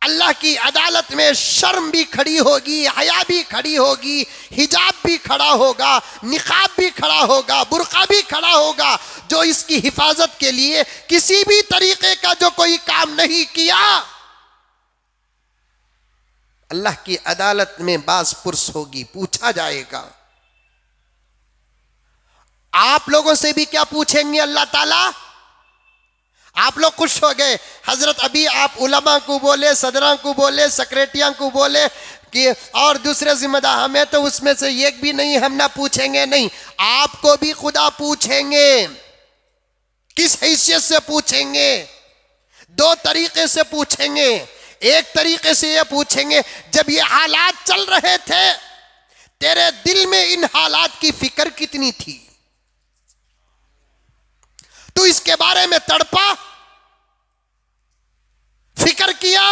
Speaker 1: अल्लाह की अदालत में शर्म भी खड़ी होगी, हया भी खड़ी होगी, हिजाब भी खड़ा होगा, निकाब भी खड़ा होगा, बुर्का भी खड़ा होगा। जो इसकी हिफाजत के लिए किसी भी तरीके का जो कोई काम नहीं किया, अल्लाह की अदालत में बास पुरस होगी, पूछा जाएगा। आप लोगों से भी क्या पूछेंगे अल्लाह ताला? आप लोग खुश हो गए, हजरत अभी आप उलमा को बोले, सदरा को बोले, सेक्रेटरियां को बोले कि और दूसरे जिम्मेदार, हमें तो उसमें से एक भी नहीं, हम ना पूछेंगे। नहीं, आपको भी खुदा पूछेंगे। किस हैसियत से पूछेंगे? दो तरीके से पूछेंगे। एक तरीके से ये पूछेंगे, जब ये हालात चल रहे थे तेरे दिल में इन हालात की फिक्र कितनी थी? तू इसके बारे में तड़पा, फिक्र किया?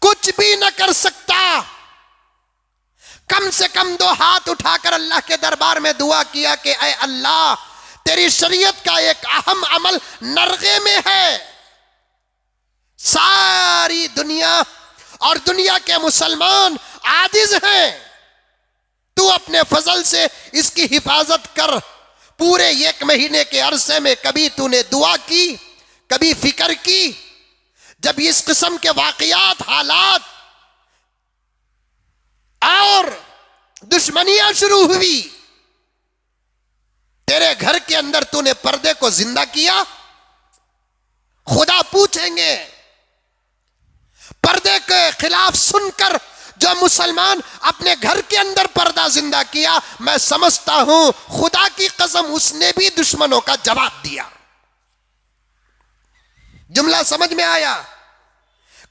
Speaker 1: कुछ भी न कर सकता, कम से कम दो हाथ उठाकर अल्लाह के दरबार में दुआ किया कि ऐ अल्लाह, तेरी शरीयत का एक अहम अमल नरगे में है, सारी दुनिया और दुनिया के मुसलमान आजिज हैं, तू अपने फजल से इसकी हिफाजत कर। पूरे एक महीने के अरसे में कभी तूने दुआ की, कभी फिक्र की? जब इस किस्म के वाकयात, हालात और दुश्मनियां शुरू हुई, तेरे घर के अंदर तूने पर्दे को जिंदा किया? खुदा पूछेंगे। पर्दे के खिलाफ सुनकर जो मुसलमान अपने घर के अंदर पर्दा जिंदा किया, मैं समझता हूं खुदा की कसम उसने भी दुश्मनों का जवाब दिया। जुमला समझ में आया?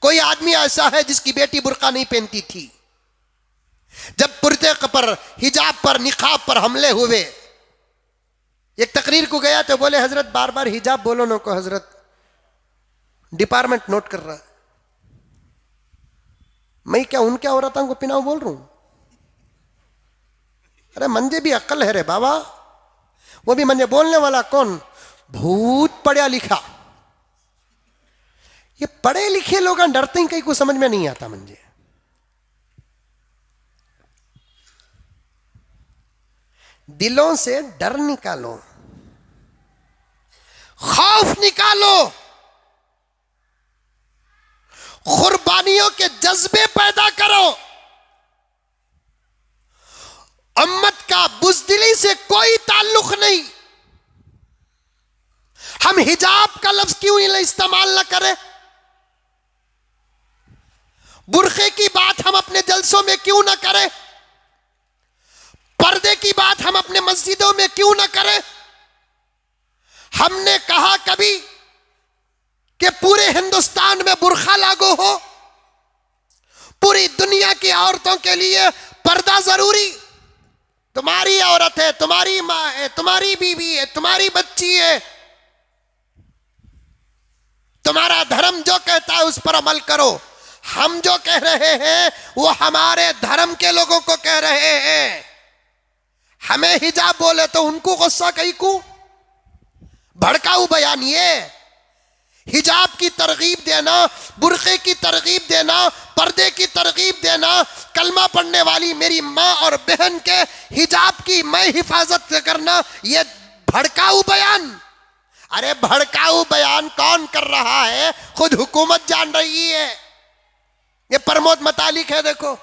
Speaker 1: कोई आदमी ऐसा है जिसकी बेटी बुर्का नहीं पहनती थी, जब पर्दे पर, हिजाब पर, निकाब पर हमले हुए, एक तकरीर को गया तो बोले हजरत बार बार हिजाब बोलो ना को, हजरत डिपार्टमेंट नोट कर रहा है। मैं क्या उनके औरतों को पिनाऊ बोल रहा हूं? अरे मंजे भी अक्ल है रे बाबा, वो भी मंजे बोलने वाला कौन? भूत पढ़ा लिखा। ये पढ़े लिखे लोग डरते ही कहीं को समझ में नहीं आता। मंजे दिलों से डर निकालो, खौफ निकालो, कुर्बानियों के जज्बे पैदा करो। उम्मत का बुज़दिली से कोई ताल्लुक नहीं। हम हिजाब का लफ्ज क्यों इस्तेमाल न करें? बुर्खे की बात हम अपने जलसों में क्यों ना करें? पर्दे की बात हम अपने मस्जिदों में क्यों ना करें? हमने कहा कभी कि पूरे हिंदुस्तान में बुर्खा लागू हो, पूरी दुनिया की औरतों के लिए पर्दा जरूरी? तुम्हारी औरत है, तुम्हारी मां है, तुम्हारी बीवी है, तुम्हारी बच्ची है, तुम्हारा धर्म जो कहता है उस पर अमल करो। हम जो कह रहे हैं वो हमारे धर्म के लोगों को कह रहे हैं। हमें हिजाब बोले तो उनको गुस्सा कहीं को, भड़काऊ बयान। ये हिजाब की तरगीब देना, बुर्के की तरगीब देना, पर्दे की तरगीब देना, कलमा पढ़ने वाली मेरी माँ और बहन के हिजाब की मैं हिफाजत करना, ये भड़काऊ बयान। अरे भड़काऊ बयान कौन कर रहा है? खुद हुकूमत जान रही है। ये प्रमोद मतालिक है, देखो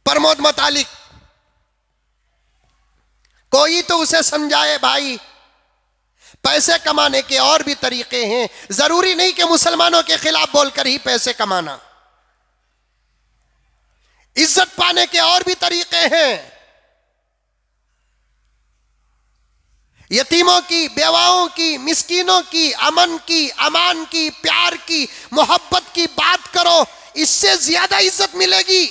Speaker 1: प्रमोद मतालिक। कोई तो उसे समझाए भाई, पैसे कमाने के और भी तरीके हैं, जरूरी नहीं कि मुसलमानों के खिलाफ बोलकर ही पैसे कमाना। इज्जत पाने के और भी तरीके हैं। यतीमों की, बेवाओं की, मिस्कीनों की, अमन की, अमान की, प्यार की, मोहब्बत की बात करो, इससे ज्यादा इज्जत मिलेगी।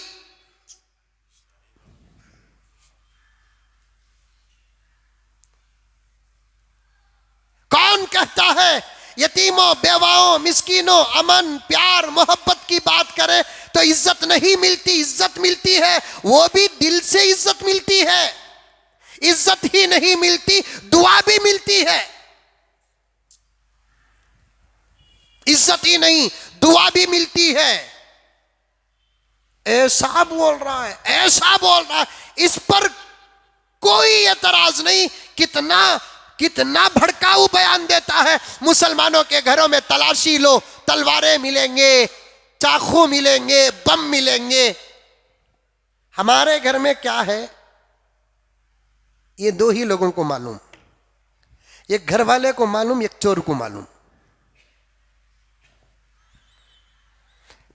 Speaker 1: कौन कहता है यतीमों, बेवाओं, मिस्कीनों, अमन, प्यार, मोहब्बत की बात करें तो इज्जत नहीं मिलती? इज्जत मिलती है, वो भी दिल से इज्जत मिलती है। इज्जत ही नहीं मिलती, दुआ भी मिलती है। इज्जत ही नहीं, दुआ भी मिलती है। ऐसा बोल रहा है, ऐसा बोल रहा है, इस पर कोई एतराज नहीं। कितना कितना भड़काऊ बयान देता है। मुसलमानों के घरों में तलाशी लो, तलवारें मिलेंगे, चाकू मिलेंगे, बम मिलेंगे। हमारे घर में क्या है ये दो ही लोगों को मालूम, एक घर वाले को मालूम, एक चोर को मालूम।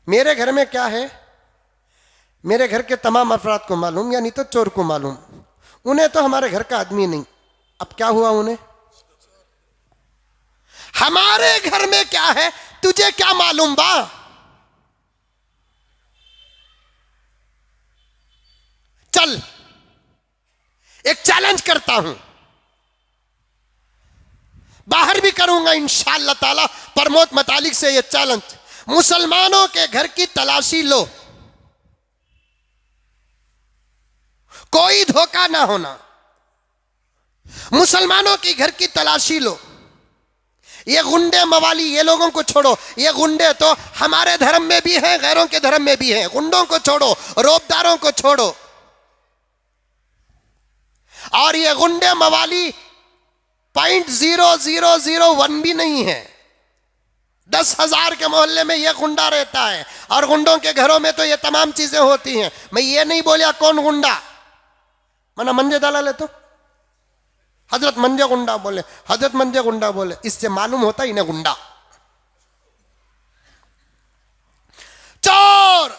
Speaker 1: मेरे घर में क्या है मेरे घर के तमाम अफराद को मालूम, या नहीं तो चोर को मालूम। उन्हें तो हमारे घर का आदमी नहीं। अब क्या हुआ उन्हें? हमारे घर में क्या है तुझे क्या मालूम बा? चल एक चैलेंज करता हूं, बाहर भी करूंगा इंशाअल्लाह ताला प्रमोद मतालिक से ये चैलेंज। मुसलमानों के घर की तलाशी लो, कोई धोखा ना होना। मुसलमानों की घर की तलाशी लो। ये गुंडे मवाली, ये लोगों को छोड़ो। ये गुंडे तो हमारे धर्म में भी हैं, गैरों के धर्म में भी हैं। गुंडों को छोड़ो, रोबदारों को छोड़ो। और ये गुंडे मवाली 0.0001 भी नहीं है। 10,000 के मोहल्ले में ये गुंडा रहता है, और गुंडों के घरों में तो ये तमाम चीजें होती हैं। मैं ये नहीं बोलिया कौन गुंडा, मना मंजे दलाल है तो हजरत मंजे गुंडा बोले, हजरत मंजे गुंडा बोले, इससे मालूम होता इन्हें गुंडा। चोर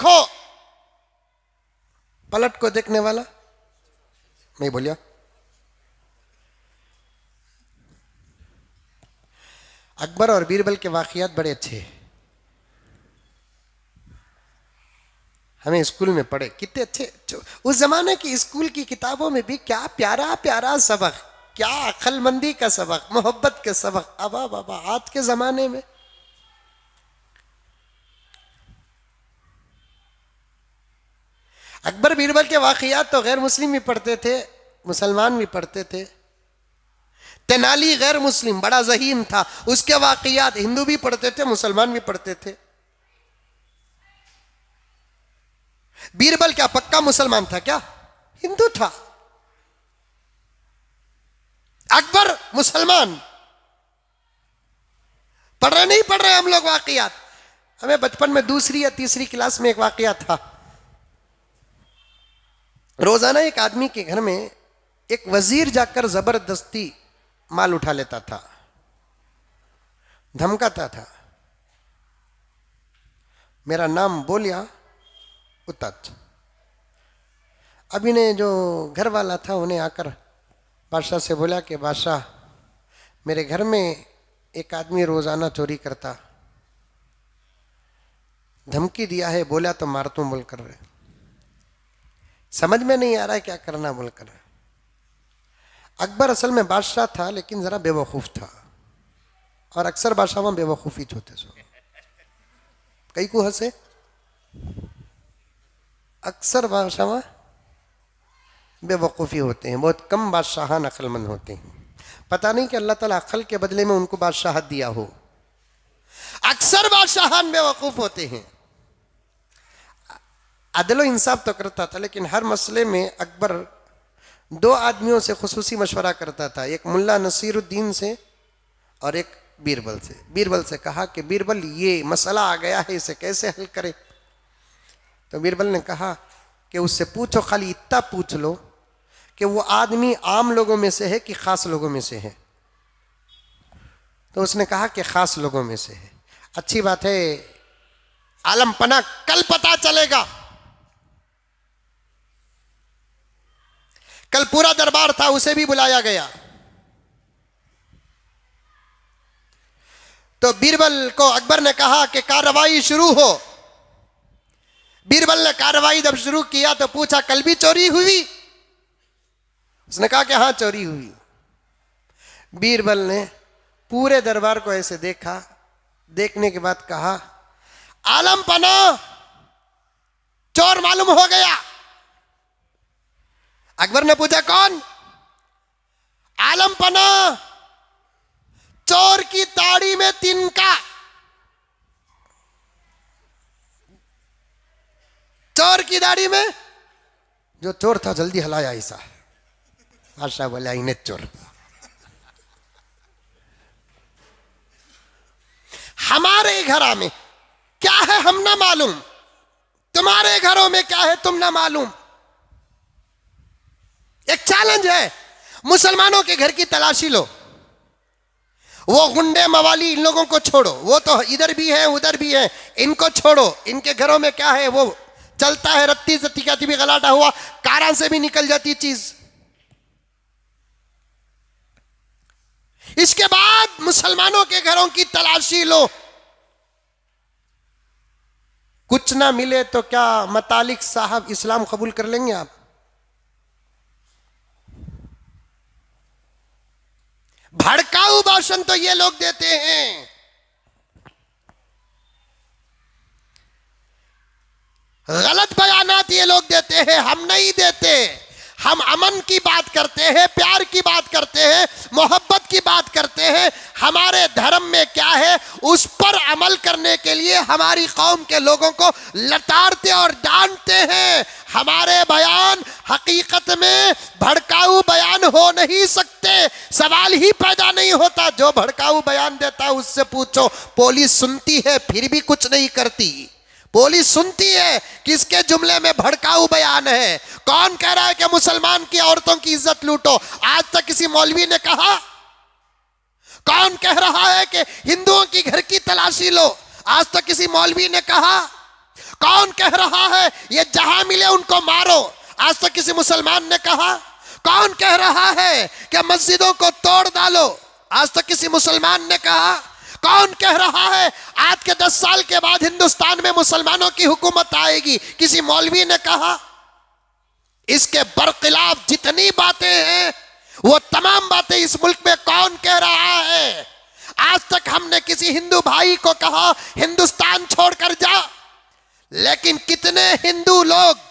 Speaker 1: देखो, पलट को देखने वाला नहीं बोलिया। अकबर और बीरबल के वाकयात बड़े अच्छे हैं, हमें स्कूल में पढ़े, कितने अच्छे। उस जमाने की स्कूल की किताबों में भी क्या प्यारा प्यारा सबक, क्या अक्लमंदी का सबक, मोहब्बत के सबक। अबा बाबा आज के जमाने में अकबर बीरबल के वाकयात तो गैर मुस्लिम भी पढ़ते थे, मुसलमान भी पढ़ते थे। तेनाली गैर मुस्लिम बड़ा ज़हीन था, उसके वाकयात हिंदू भी पढ़ते थे, मुसलमान भी पढ़ते थे। बीरबल क्या पक्का मुसलमान था क्या? हिंदू था। अकबर मुसलमान। पढ़ रहे नहीं पढ़ रहे हम लोग वाकयात? हमें बचपन में दूसरी या तीसरी क्लास में एक वाकया था। रोजाना एक आदमी के घर में एक वजीर जाकर जबरदस्ती माल उठा लेता था, धमकाता था, मेरा नाम बोलिया उतत। अभी ने जो घर वाला था उन्हें आकर बादशाह से बोला कि बादशाह मेरे घर में एक आदमी रोजाना चोरी करता, धमकी दिया है, बोला तो मार तू बोल कर रहे, समझ में नहीं आ रहा है क्या करना बोलकर। अकबर असल में बादशाह था लेकिन जरा बेवकूफ था, और अक्सर बादशाह में बेवकूफी होते सो कई को हंसे, अक्सर बादशाह बेवकूफ़ी होते हैं, बहुत कम बादशाहान अक्लमंद होते हैं। पता नहीं कि अल्लाह ताला अक्ल के बदले में उनको बादशाहत दिया हो। अक्सर बादशाहान बेवकूफ़ होते हैं। अदलो इंसाफ तो करता था, लेकिन हर मसले में अकबर दो आदमियों से खुसूसी मशवरा करता था, एक मुल्ला नसीरुद्दीन से और एक बीरबल से। बीरबल से कहा कि बीरबल ये मसला आ गया है, इसे कैसे हल करें? तो बीरबल ने कहा कि उससे पूछो, खाली इतना पूछ लो कि वो आदमी आम लोगों में से है कि खास लोगों में से है। तो उसने कहा कि खास लोगों में से है। अच्छी बात है, आलम पना कल पता चलेगा। कल पूरा दरबार था, उसे भी बुलाया गया। तो बीरबल को अकबर ने कहा कि कार्रवाई शुरू हो। बीरबल ने कार्रवाई जब शुरू किया तो पूछा कल भी चोरी हुई? उसने कहा कि हाँ चोरी हुई। बीरबल ने पूरे दरबार को ऐसे देखा, देखने के बाद कहा आलम पना चोर मालूम हो गया। अकबर ने पूछा कौन? आलम पना चोर की दाढ़ी में तिनका, चोर की दाढ़ी में। जो चोर था जल्दी हलाया ऐसा। बादशाह बोला इन्हें चोर। हमारे घरा में क्या है हम ना मालूम, तुम्हारे घरों में क्या है तुम ना मालूम। एक चैलेंज है, मुसलमानों के घर की तलाशी लो। वो गुंडे मवाली इन लोगों को छोड़ो, वो तो इधर भी है उधर भी है, इनको छोड़ो। इनके घरों में क्या है वो चलता है, रत्ती सत्ती का भी गलाटा हुआ, कारा से भी निकल जाती चीज। इसके बाद मुसलमानों के घरों की तलाशी लो। कुछ ना मिले तो क्या मतालिक साहब इस्लाम कबूल कर लेंगे आप? भड़काऊ भाषण तो ये लोग देते हैं। गलत बयानात ये लोग देते हैं, हम नहीं देते। हम अमन की बात करते हैं, प्यार की बात करते हैं, मोहब्बत की बात करते हैं। हमारे धर्म में क्या है उस पर अमल करने के लिए हमारी कौम के लोगों को लताड़ते और डांटते हैं। हमारे बयान हकीकत में भड़काऊ बयान हो नहीं सकते, सवाल ही पैदा नहीं होता। जो भड़काऊ बयान देता है उससे पूछो, पुलिस सुनती है फिर भी कुछ नहीं करती। पुलिस सुनती है किसके जुमले में भड़काऊ बयान है। कौन कह रहा है कि मुसलमान की औरतों की इज्जत लूटो? आज तक किसी मौलवी ने कहा? कौन कह रहा है कि हिंदुओं की घर की तलाशी लो? आज तक किसी मौलवी ने कहा? कौन कह रहा है ये जहां मिले उनको मारो? आज तक किसी मुसलमान ने कहा? कौन कह रहा है कि मस्जिदों को तोड़ डालो? आज तक किसी मुसलमान ने कहा? कौन कह रहा है आज के 10 साल के बाद हिंदुस्तान में मुसलमानों की हुकूमत आएगी? किसी मौलवी ने कहा? इसके बरखिलाफ जितनी बातें हैं वो तमाम बातें इस मुल्क में कौन कह रहा है? आज तक हमने किसी हिंदू भाई को कहा हिंदुस्तान छोड़कर जा, लेकिन कितने हिंदू लोग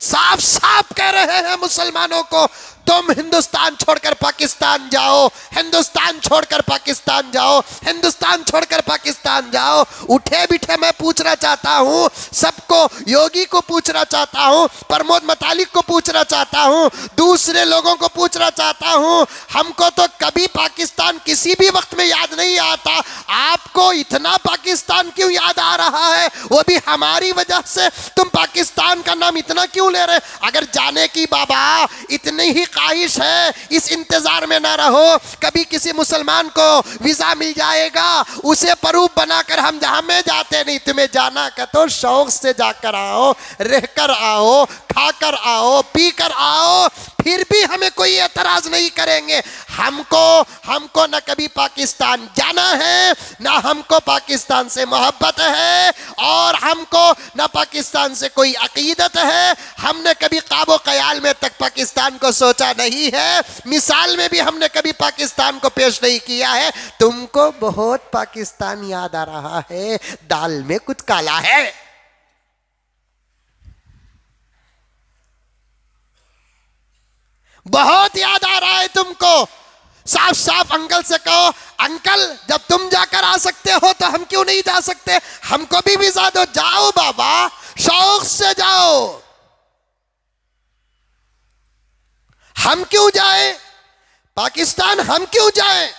Speaker 1: साफ साफ कह रहे हैं मुसलमानों को तुम हिंदुस्तान छोड़कर पाकिस्तान जाओ, हिंदुस्तान छोड़कर पाकिस्तान जाओ, हिंदुस्तान छोड़कर पाकिस्तान जाओ। उठे बिठे मैं पूछना चाहता हूं सबको, योगी को पूछना चाहता हूं, प्रमोद मतालिक को पूछना चाहता हूं, दूसरे लोगों को पूछना चाहता हूं, हमको तो कभी पाकिस्तान किसी भी वक्त में याद नहीं आता, आपको इतना पाकिस्तान क्यों याद आ रहा है? वो भी हमारी वजह से। तुम पाकिस्तान का नाम इतना क्यों ले रहे? अगर जाने की बाबा इतनी ही ख्वाहिश है, इस इंतजार में ना रहो कभी किसी मुसलमान को वीजा मिल जाएगा, उसे प्रूफ बनाकर हम हमें जाते नहीं, तुम्हें जाना का तो शौक से जाकर आओ, रहकर आओ, खाकर आओ, पीकर आओ, फिर भी हमें कोई एतराज नहीं करेंगे। हमको न कभी पाकिस्तान जाना है, ना हमको पाकिस्तान से मोहब्बत है, और हमको न पाकिस्तान से कोई अकीदत है। हमने कभी ख्वाबो ख्याल में तक पाकिस्तान को सोचा नहीं है, मिसाल में भी हमने कभी पाकिस्तान को पेश नहीं किया है। तुमको बहुत पाकिस्तान याद आ रहा है, दाल में कुछ काला है। बहुत याद आ रहा है तुमको। साफ साफ अंकल से कहो, अंकल जब तुम जाकर आ सकते हो तो हम क्यों नहीं जा सकते? हमको भी वीजा दो। जाओ बाबा, शौक से जाओ। हम क्यों जाए पाकिस्तान? हम क्यों जाए?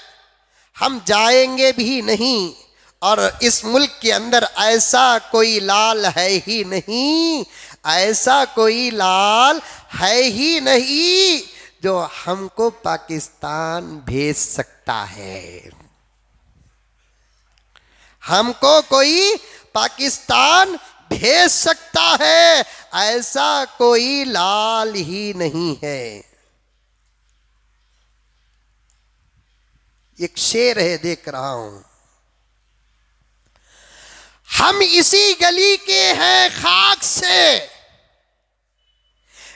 Speaker 1: हम जाएंगे भी नहीं, और इस मुल्क के अंदर ऐसा कोई लाल है ही नहीं, ऐसा कोई लाल है ही नहीं जो हमको पाकिस्तान भेज सकता है। हमको कोई पाकिस्तान भेज सकता है, ऐसा कोई लाल ही नहीं है। एक शेर है, देख रहा हूं। हम इसी गली के हैं खाक से,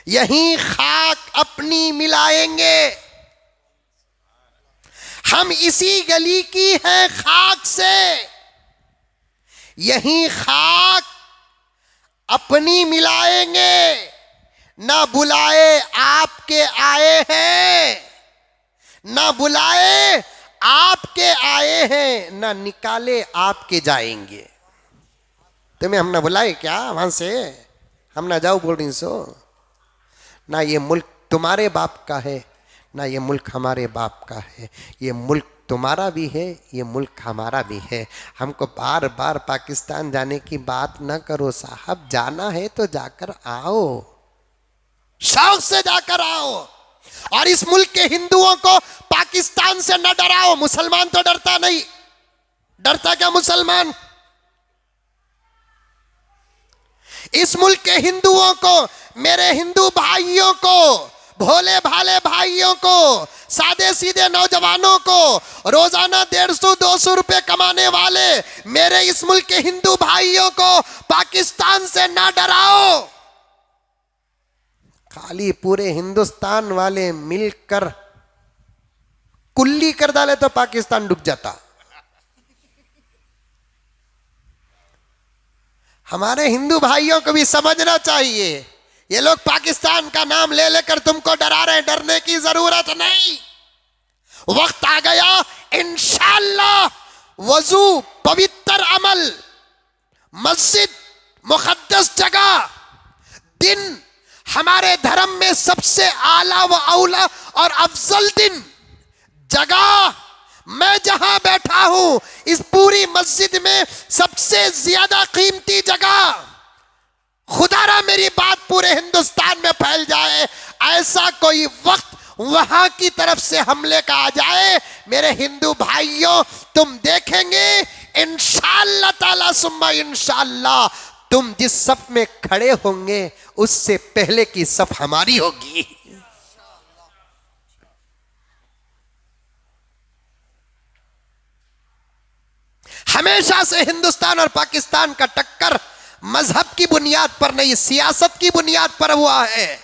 Speaker 1: यहीं खाक अपनी मिलाएंगे। हम इसी गली की हैं खाक से, यहीं खाक अपनी मिलाएंगे। ना बुलाए आपके आए हैं, ना बुलाए आपके आए हैं, ना निकाले आपके जाएंगे। तुम्हें हम ना बुलाए क्या वहां से? हम ना जाओ बोल रही सो? ना ये मुल्क तुम्हारे बाप का है, ना ये मुल्क हमारे बाप का है। ये मुल्क तुम्हारा भी है, ये मुल्क हमारा भी है। हमको बार बार पाकिस्तान जाने की बात ना करो साहब। जाना है तो जाकर आओ, शौक से जाकर आओ। और इस मुल्क के हिंदुओं को पाकिस्तान से न डराओ। मुसलमान तो डरता नहीं, डरता क्या मुसलमान? इस मुल्क के हिंदुओं को, मेरे हिंदू भाइयों को, भोले भाले भाइयों को, सादे सीधे नौजवानों को, रोजाना 150-200 रुपए कमाने वाले मेरे इस मुल्क के हिंदू भाइयों को पाकिस्तान से ना डराओ। खाली पूरे हिंदुस्तान वाले मिलकर कुल्ली कर डाले तो पाकिस्तान डूब जाता। हमारे हिंदू भाइयों को भी समझना चाहिए, ये लोग पाकिस्तान का नाम ले लेकर तुमको डरा रहे, डरने की जरूरत नहीं। वक्त आ गया इंशाअल्लाह, वजू पवित्र अमल, मस्जिद मुकद्दस जगह, दिन हमारे धर्म में सबसे आला व औला और अफजल दिन, जगह मैं जहां बैठा हूं इस पूरी मस्जिद में सबसे ज्यादा कीमती जगह, खुदारा मेरी बात पूरे हिंदुस्तान में फैल जाए, ऐसा कोई वक्त वहां की तरफ से हमले का आ जाए, मेरे हिंदू भाइयों तुम देखेंगे इंशाअल्लाह ताला सुम्मा इंशाअल्लाह तुम जिस सफ में खड़े होंगे उससे पहले की सफ हमारी होगी। हमेशा से हिंदुस्तान और पाकिस्तान का टक्कर मजहब की बुनियाद पर नहीं, सियासत की बुनियाद पर हुआ है।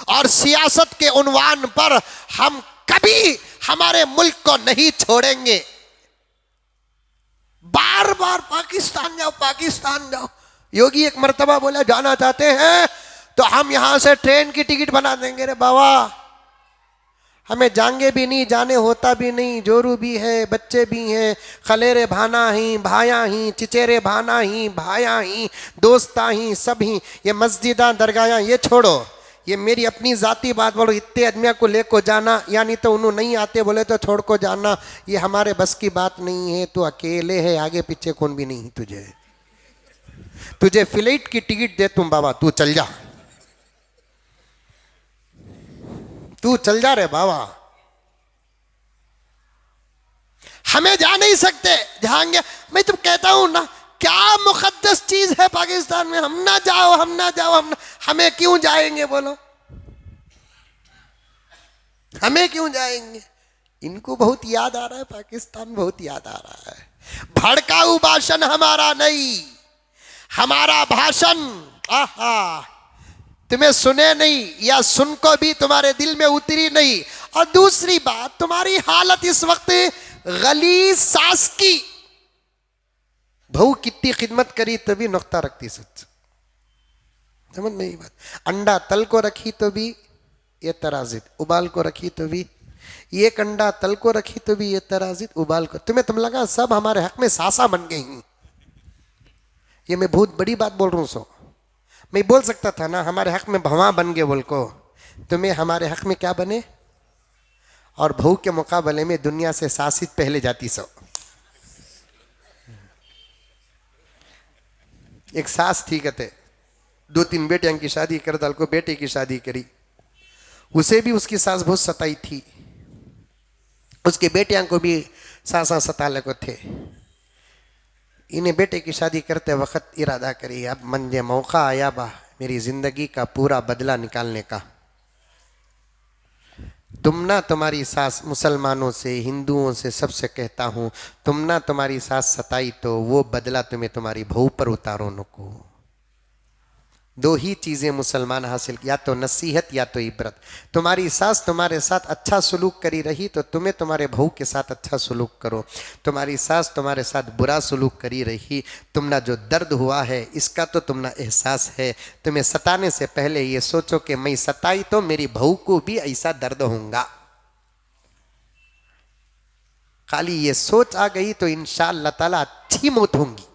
Speaker 1: और सियासत के उन्वान पर हम कभी हमारे मुल्क को नहीं छोड़ेंगे। बार बार पाकिस्तान जाओ, पाकिस्तान जाओ। योगी एक मर्तबा बोला जाना चाहते हैं तो हम यहां से ट्रेन की टिकट बना देंगे। रे बाबा, हमें जाएंगे भी नहीं, जाने होता भी नहीं, जोरू भी है, बच्चे भी हैं, खलेरे भाना ही, भाया ही, चिचेरे भाना ही, भाया ही, दोस्ता ही, सब ही। ये मस्जिदा दरगाह ये छोड़ो, ये मेरी अपनी जाती बात बोलो। इतने आदमियों को ले को जाना, यानी तो उन्होंने नहीं आते बोले तो छोड़ को जाना, ये हमारे बस की बात नहीं है। तू अकेले है, आगे पीछे कौन भी नहीं। तुझे फ्लाइट की टिकट दे तुम बाबा, तू चल जा, तू चल जा रे बाबा। हमें जा नहीं सकते, जाएंगे। मैं तुम कहता हूं ना, क्या मुकद्दस चीज है पाकिस्तान में। हम ना जाओ, हम ना जाओ, हमें क्यों जाएंगे बोलो, हमें क्यों जाएंगे। इनको बहुत याद आ रहा है, पाकिस्तान बहुत याद आ रहा है। भड़काऊ भाषण हमारा नहीं, हमारा भाषण आहा तुम्हें सुने नहीं, या सुन को भी तुम्हारे दिल में उतरी नहीं। और दूसरी बात, तुम्हारी हालत इस वक्त गलीज सास की। बहू कितनी खिदमत करी तभी नुक्ता रखती, सच समझ नहीं बात। अंडा तल को रखी तो भी ये तराजित, उबाल को रखी तो भी। एक अंडा तल को रखी तो भी ये तराजित, उबाल को। तुम लगा सब हमारे हक में सासा बन गई। ये मैं बहुत बड़ी बात बोल रहा हूं। सो मैं बोल सकता था ना हमारे हक में भवा बन गए बोल को, तुम्हें हमारे हक में क्या बने। और बहू के मुकाबले में दुनिया से शासित पहले जाती। सो एक सास थी, कहते 2-3 बेटियां की शादी कर डाल को, बेटे की शादी करी, उसे भी उसकी सास बहुत सताई थी, उसके बेटियां को भी सासा सताले को थे। इन्हें बेटे की शादी करते वक्त इरादा करी, अब मुझे मौका आया बा मेरी जिंदगी का पूरा बदला निकालने का। तुम ना तुम्हारी सास, मुसलमानों से, हिंदुओं से, सबसे कहता हूं, तुम ना तुम्हारी सास सताई तो वो बदला तुम्हें तुम्हारी बहू पर उतारो नको। 2 ही चीजें मुसलमान हासिल, या तो नसीहत या तो इबरत। तुम्हारी सास तुम्हारे साथ अच्छा सुलूक करी रही तो तुम्हें तुम्हारे बहू के साथ अच्छा सुलूक करो। तुम्हारी सास तुम्हारे साथ बुरा सुलूक करी रही, तुमना जो दर्द हुआ है इसका तो तुमना एहसास है। तुम्हें सताने से पहले ये सोचो कि मैं सताई तो मेरी बहू को भी ऐसा दर्द होगा। खाली ये सोच आ गई तो इंशाअल्लाह ताला अच्छी मौत होंगी।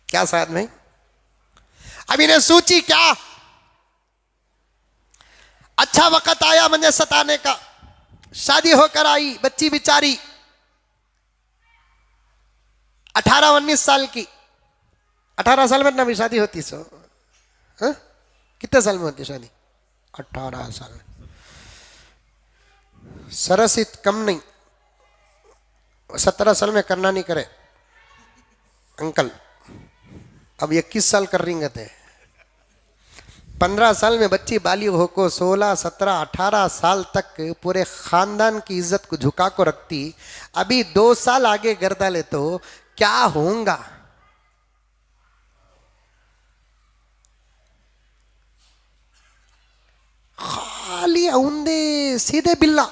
Speaker 1: क्या साथ में अब इन्हें सूची क्या, अच्छा वक्त आया मुझे सताने का। शादी होकर आई बच्ची बिचारी 18-19 साल की। 18 साल में ना भी शादी होती। सो कितने साल में होती शादी? 18 साल में। सरसित कम नहीं, 17 साल में करना नहीं करे अंकल। अब 21 साल कर रही थे। 15 साल में बच्ची बालिग हो को 16, 17, 18 साल तक पूरे खानदान की इज्जत को झुका को रखती। अभी 2 साल आगे गर्दा ले तो क्या होगा। खाली औंधे सीधे बिल्ला।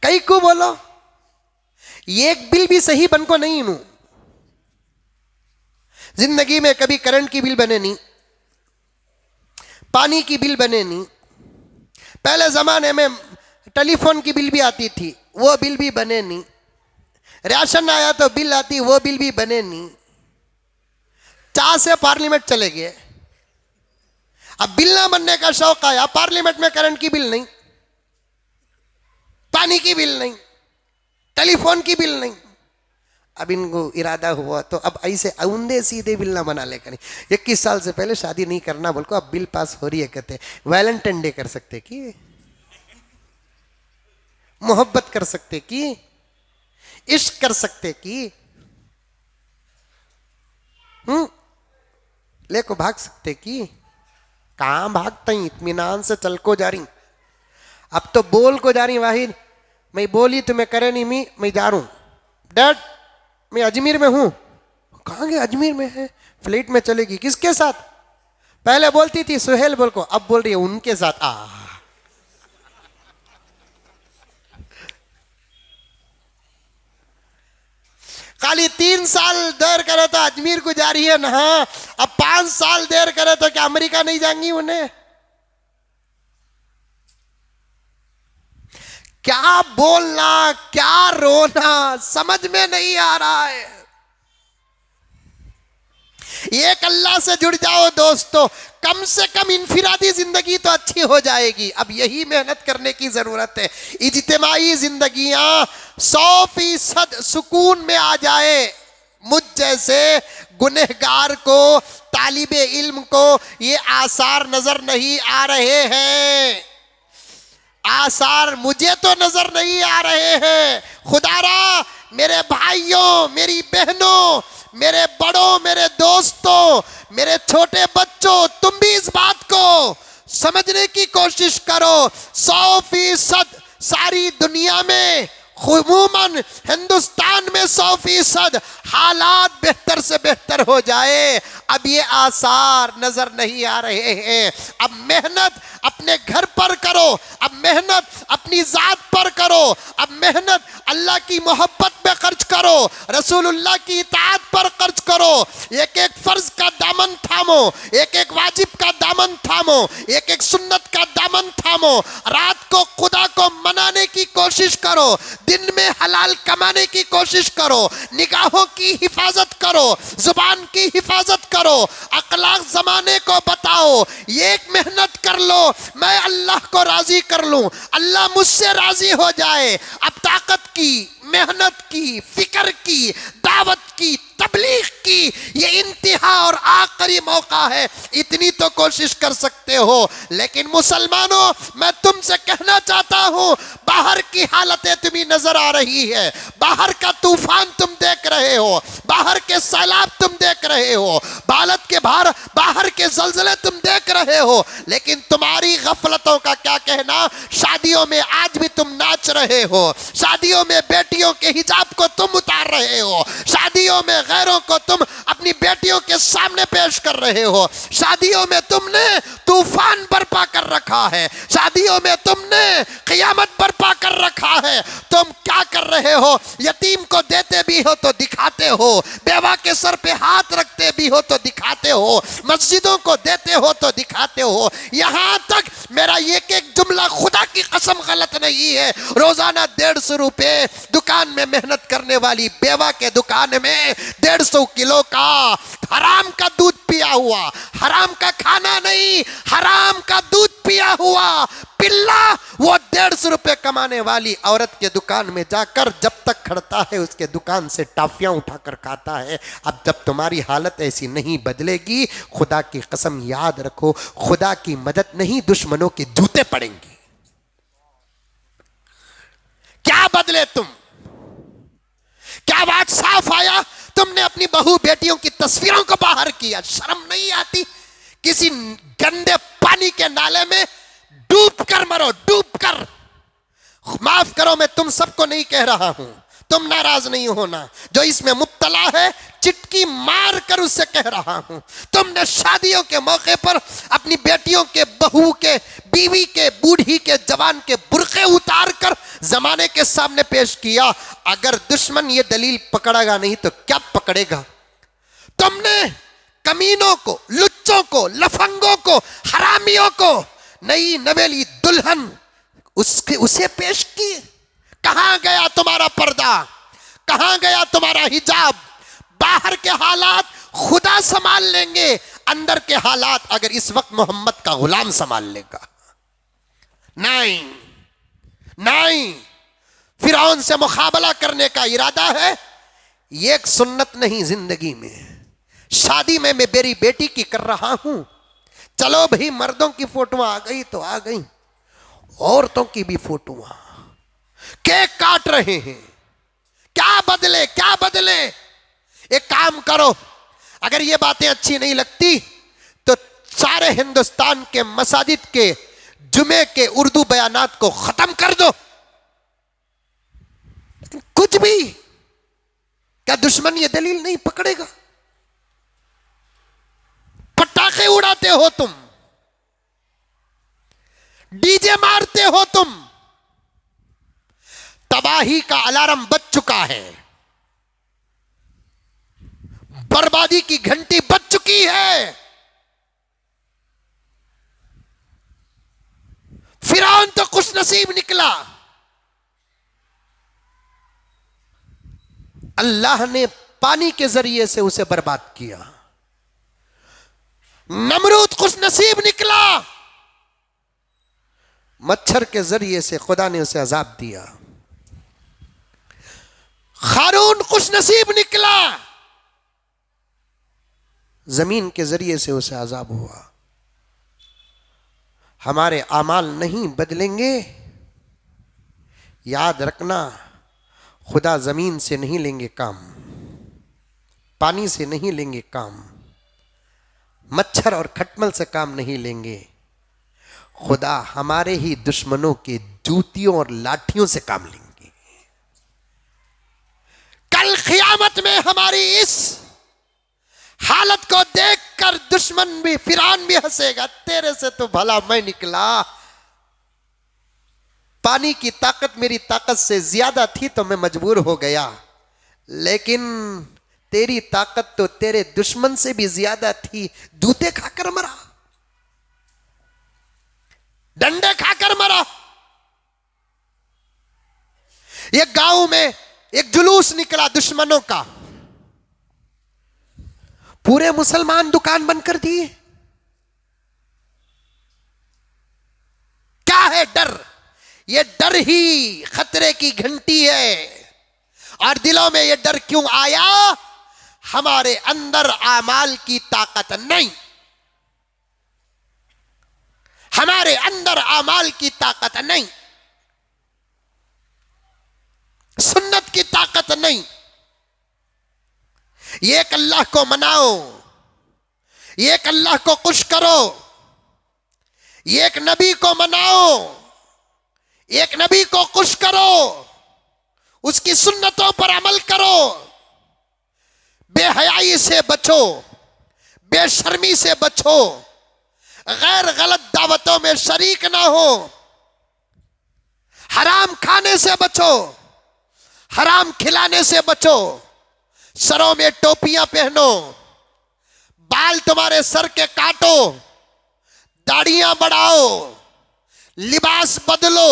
Speaker 1: कई को बोलो एक बिल भी सही बन को नहीं नू। जिंदगी में कभी करंट की बिल बने नहीं, पानी की बिल बने नहीं। पहले जमाने में टेलीफोन की बिल भी आती थी, वो बिल भी बने नहीं। राशन आया तो बिल आती, वो बिल भी बने नहीं। 4 से पार्लियामेंट चले गए। अब बिल ना बनने का शौक आया, पार्लियामेंट में करंट की बिल नहीं, पानी की बिल नहीं, टेलीफोन की बिल नहीं। अब इनको इरादा हुआ तो अब ऐसे औंधे सीधे बिल ना बना ले करें। 21 साल से पहले शादी नहीं करना बोल को अब बिल पास हो रही है। कहते वैलेंटाइन डे कर सकते कि मोहब्बत कर सकते कि इश्क कर सकते कि लेको भाग सकते की, कहाँ भागते ही, इत्मीनान से चल को जा रही। अब तो बोल को जा रही वाहिद, मैं बोली तुम्हें करे नहीं, मैं जा रहा हूँ डैड, मैं अजमेर में हूँ। कहाँ गए? अजमेर में है, फ्लाइट में चलेगी। किसके साथ? पहले बोलती थी सुहेल बोल को, अब बोल रही है उनके साथ। खाली 3 साल देर करे तो अजमेर को जा रही है ना, अब 5 साल देर करे तो क्या अमेरिका नहीं जाएंगी उन्हें? क्या बोलना क्या रोना समझ में नहीं आ रहा है। एक अल्लाह से जुड़ जाओ दोस्तों, कम से कम इनफिरादी जिंदगी तो अच्छी हो जाएगी। अब यही मेहनत करने की जरूरत है। इज्तिमाई जिंदगियां 100% सुकून में आ जाए। मुझ जैसे गुनहगार को, तालिबे इल्म को ये आसार नजर नहीं आ रहे हैं। आसार मुझे तो नजर नहीं आ रहे हैं। खुदारा मेरे भाइयों, मेरी बहनों, मेरे बड़ों, मेरे दोस्तों, मेरे छोटे बच्चों, तुम भी इस बात को समझने की कोशिश करो। 100% सारी दुनिया में, उमूमन हिंदुस्तान में 100% हालात बेहतर से बेहतर हो जाए। अब ये आसार नजर नहीं आ रहे हैं। अब मेहनत अपने घर पर करो, अब मेहनत अपनी जात पर करो, अब मेहनत अल्लाह की मोहब्बत में खर्च करो, रसूलुल्लाह की इताअत पर खर्च करो। एक एक फर्ज का दामन थामो, एक एक वाजिब का दामन थामो, एक एक सुन्नत का दामन थामो। रात को खुदा को मनाने की कोशिश करो, दिन में हलाल कमाने की कोशिश करो, निगाहों की हिफाजत करो, जुबान की हिफाजत करो, अखलाक जमाने को बताओ। एक मेहनत कर लो, मैं अल्लाह को राजी कर लूं, अल्लाह मुझसे राजी हो जाए। अब ताकत की, मेहनत की, फिक्र की, दावत की, तबलीग की ये इंतहा और आखिरी मौका है। इतनी तो कोशिश कर सकते हो। लेकिन मुसलमानों, मैं तुमसे कहना चाहता हूं, बाहर की हालतें तुम्हें नजर आ रही है, बाहर का तूफान तुम देख रहे हो, बाहर के सैलाब तुम देख रहे हो, भारत के बाहर के जलजले तुम देख रहे हो। लेकिन तुम्हारी गफलतों का क्या कहना। शादियों में आज भी तुम नाच रहे हो, शादियों में बेटियों के हिजाब को तुम उतार रहे हो, शादियों में गैरों को तुम अपनी बेटियों के सामने पेश कर रहे हो, शादियों में तुमने तूफान बर्पा कर रखा है, शादियों में तुमने क़यामत बर्पा कर रखा है। तुम क्या कर रहे हो? यतीम को देते भी हो तो दिखाते हो, बेवा के सर पे हाथ रखते भी हो तो दिखाते हो, मस्जिदों को देते हो तो दिखाते हो। यहां तक मेरा एक एक जुमला खुदा की कसम गलत नहीं है। रोजाना 150 रुपए दुकान में मेहनत करने वाली बेवा के दुकान में 150 किलो का हराम का दूध पिया हुआ, हराम का खाना नहीं, हराम का दूध पिया हुआ पिल्ला, वो 150 रुपए कमाने वाली औरत के दुकान में जाकर जब तक खड़ता है उसके दुकान से टाफियां उठाकर खाता है। अब जब तुम्हारी हालत ऐसी नहीं बदलेगी, खुदा की कसम याद रखो, खुदा की मदद नहीं, दुश्मनों के जूते पड़ेंगे। क्या बदले तुम? क्या बात साफ आया? तुमने अपनी बहू बेटियों की तस्वीरों को बाहर किया। शर्म नहीं आती? किसी गंदे पानी के नाले में डूब कर मरो, डूब कर। माफ करो, मैं तुम सबको नहीं कह रहा हूं, तुम नाराज नहीं होना। जो इसमें मुब्तला है, चिटकी मार कर उससे कह रहा हूं। तुमने शादियों के मौके पर अपनी बेटियों के, बहू के, बीवी के, बूढ़ी के, जवान के बुर्के उतार कर जमाने के सामने पेश किया। अगर दुश्मन ये दलील पकड़ेगा नहीं तो क्या पकड़ेगा? तुमने कमीनों को, लुच्चों को, लफंगों को, हरामियों को नई नवेली दुल्हन उसे पेश की। कहां गया तुम्हारा पर्दा? कहां गया तुम्हारा हिजाब? बाहर के हालात खुदा संभाल लेंगे, अंदर के हालात अगर इस वक्त मोहम्मद का गुलाम संभाल लेगा। नहीं नहीं, फिरौन से मुकाबला करने का इरादा है, ये एक सुन्नत नहीं जिंदगी में। शादी में मैं मेरी बेटी की कर रहा हूं, चलो भाई मर्दों की फोटो आ गई तो आ गई, औरतों की भी फोटो, केक काट रहे हैं। क्या बदले? क्या बदले? एक काम करो, अगर ये बातें अच्छी नहीं लगती तो सारे हिंदुस्तान के मसाजिद के जुमे के उर्दू बयानात को खत्म कर दो। कुछ भी, क्या दुश्मन ये दलील नहीं पकड़ेगा? पटाखे उड़ाते हो तुम, डीजे मारते हो तुम, तबाही का अलार्म बज चुका है, बर्बादी की घंटी बज चुकी है। फिरौन तो खुश नसीब निकला, अल्लाह ने पानी के जरिए से उसे बर्बाद किया। नमरूद खुश नसीब निकला, मच्छर के जरिए से खुदा ने उसे अजाब दिया। हारून खुश नसीब निकला, जमीन के जरिए से उसे अजाब हुआ। हमारे आमाल नहीं बदलेंगे, याद रखना, खुदा जमीन से नहीं लेंगे काम, पानी से नहीं लेंगे काम, मच्छर और खटमल से काम नहीं लेंगे। खुदा हमारे ही दुश्मनों के जूतियों और लाठियों से काम लेंगे। कल क़यामत में हमारी इस हालत को देखकर दुश्मन भी, फिरौन भी हंसेगा, तेरे से तो भला मैं निकला, पानी की ताकत मेरी ताकत से ज्यादा थी तो मैं मजबूर हो गया, लेकिन तेरी ताकत तो तेरे दुश्मन से भी ज्यादा थी, जूते खाकर मरा, डंडे खाकर मरा। एक गांव में एक जुलूस निकला दुश्मनों का, पूरे मुसलमान दुकान बंद कर दिए। क्या है डर? ये डर ही खतरे की घंटी है। और दिलों में ये डर क्यों आया? हमारे अंदर आमाल की ताकत नहीं, हमारे अंदर आमाल की ताकत नहीं, सुन्नत की ताकत नहीं। एक अल्लाह को मनाओ, एक अल्लाह को खुश करो, एक नबी को मनाओ, एक नबी को खुश करो, उसकी सुन्नतों पर अमल करो, बेहयाई से बचो, बेशर्मी से बचो, गैर गलत दावतों में शरीक ना हो, हराम खाने से बचो, हराम खिलाने से बचो, सरों में टोपियां पहनो, बाल तुम्हारे सर के काटो, दाढ़ियां बढ़ाओ, लिबास बदलो,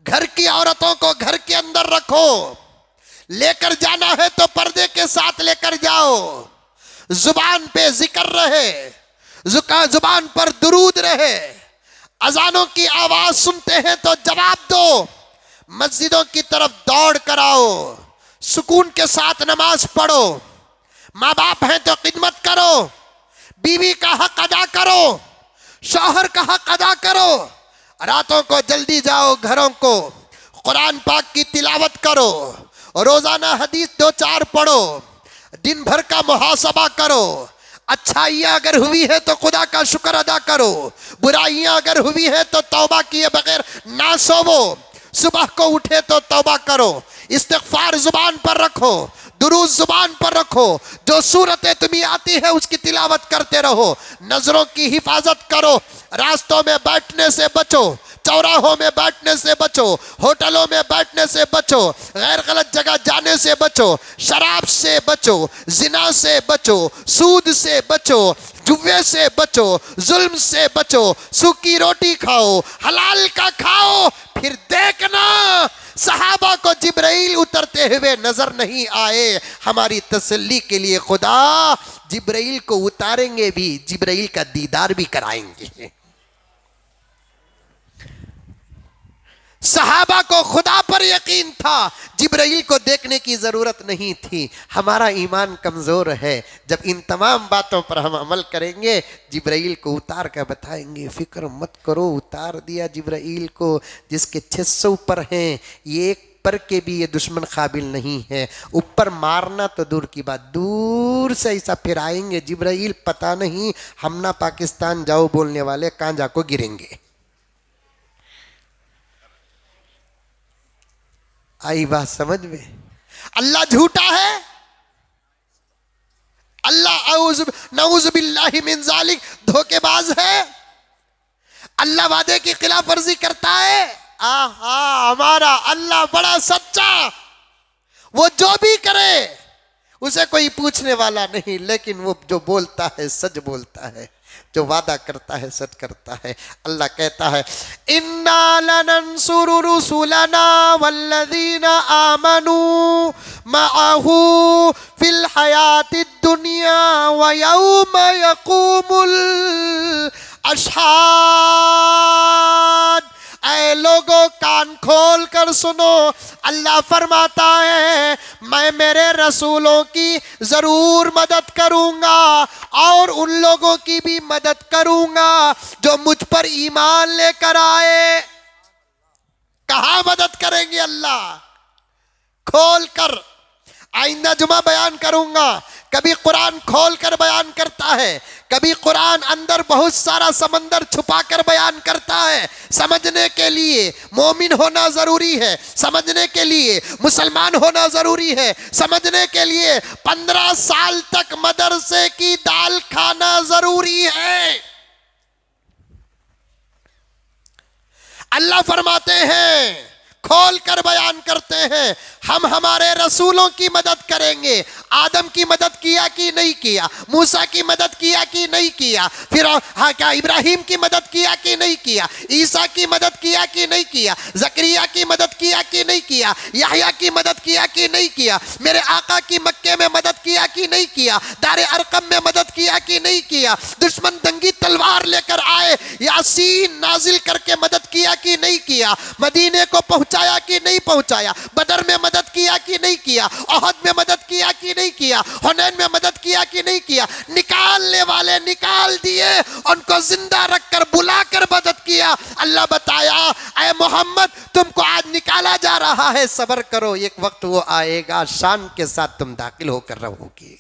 Speaker 1: घर की औरतों को घर के अंदर रखो, लेकर जाना है तो पर्दे के साथ लेकर जाओ, जुबान पे जिक्र रहे, जुबान पर दुरूद रहे, अजानों की आवाज सुनते हैं तो जवाब दो, मस्जिदों की तरफ दौड़ कर आओ, सुकून के साथ नमाज पढ़ो, माँ बाप हैं तो खिदमत करो, बीवी का हक अदा करो, शौहर का हक अदा करो, रातों को जल्दी जाओ घरों को, कुरान पाक की तिलावत करो, रोजाना हदीस 2-4 पढ़ो, दिन भर का मुहासबा करो, अच्छाइयाँ अगर हुई है तो खुदा का शुक्र अदा करो, बुराइयाँ अगर हुई है तो तौबा किए बगैर ना सोवो, सुबह को उठे तो तौबा करो, इस्तिग़फ़ार जुबान पर रखो, दुरूद जुबान पर रखो, जो सूरतें तुम्हें आती है उसकी तिलावत करते रहो, नजरों की हिफाजत करो, रास्तों में बैठने से बचो, चौराहों में बैठने से बचो, होटलों में बैठने से बचो, गैर गलत जगह जाने से बचो, शराब से बचो, जिना से बचो, सूद से बचो, जुए से बचो, जुल्म से बचो, सूखी रोटी खाओ, हलाल का खाओ, फिर देखना सहाबा को जिब्राइल उतरते हुए नजर नहीं आए। हमारी तसल्ली के लिए खुदा जिब्राइल को उतारेंगे भी, जिब्राइल का दीदार भी कराएंगे। सहाबा को खुदा पर यकीन था, जिब्राइल को देखने की जरूरत नहीं थी। हमारा ईमान कमजोर है, जब इन तमाम बातों पर हम अमल करेंगे, जिब्राइल को उतार कर बताएंगे, फिक्र मत करो, उतार दिया जिब्राइल को, जिसके 600 पर हैं, ये एक ऊपर के भी ये दुश्मन काबिल नहीं है। ऊपर मारना तो दूर की बात, दूर से ऐसा फिराएंगे जिब्राइल, पता नहीं हम ना पाकिस्तान जाओ बोलने वाले कहां जाको गिरेंगे। आई बात समझ में? अल्लाह झूठा है, अल्लाह नऊज़ बिल्लाहि मिन ज़ालिक धोखेबाज है, अल्लाह वादे की खिलाफ वर्जी करता है। आहा, हमारा अल्लाह बड़ा सच्चा, वो जो भी करे उसे कोई पूछने वाला नहीं, लेकिन वो जो बोलता है सच बोलता है, जो वादा करता है सच करता है। अल्लाह कहता है इन्ना लनंसुरु रुसुलना वल्लज़ीना आमनू मअहू फिल हयातिद दुनिया व यौम यक़ूमुल अशहाद। ऐ लोगों कान खोल कर सुनो, अल्लाह फरमाता है मैं मेरे रसूलों की जरूर मदद करूंगा और उन लोगों की भी मदद करूंगा जो मुझ पर ईमान लेकर आए। कहां मदद करेंगे अल्लाह? खोल कर आइंदा जुमा बयान करूंगा। कभी कुरान खोल कर बयान करता है, कभी कुरान अंदर बहुत सारा समंदर छुपा कर बयान करता है। समझने के लिए मोमिन होना जरूरी है, समझने के लिए मुसलमान होना जरूरी है, समझने के लिए 15 साल तक मदरसे की दाल खाना जरूरी है। अल्लाह फरमाते हैं, खोल कर बयान करते हैं, हम हमारे रसूलों की मदद करेंगे। आदम की मदद किया कि नहीं किया? मूसा की मदद किया कि नहीं किया? फिर हाँ क्या इब्राहिम की मदद किया कि नहीं किया? ईसा की मदद किया कि नहीं किया? जकरिया की मदद किया कि नहीं किया? यहया की मदद किया कि नहीं किया? मेरे आका की मक्के में मदद किया कि नहीं किया? दारे अरकम में मदद किया कि नहीं किया? दुश्मन दंगी तलवार लेकर आए, यासीन नाजिल करके मदद किया कि नहीं किया? मदीने को पहुंचाया कि नहीं पहुंचाया? बदर में मदद किया कि नहीं किया? ओहद में मदद किया कि नहीं किया? हुनैन में मदद किया कि नहीं किया? निकालने वाले निकाल दिए, उनको जिंदा रखकर बुलाकर मदद किया। अल्लाह बताया ऐ मोहम्मद तुमको आज निकाला जा रहा है, सब्र करो, एक वक्त वो आएगा शान के साथ तुम दाखिल होकर रहोगे।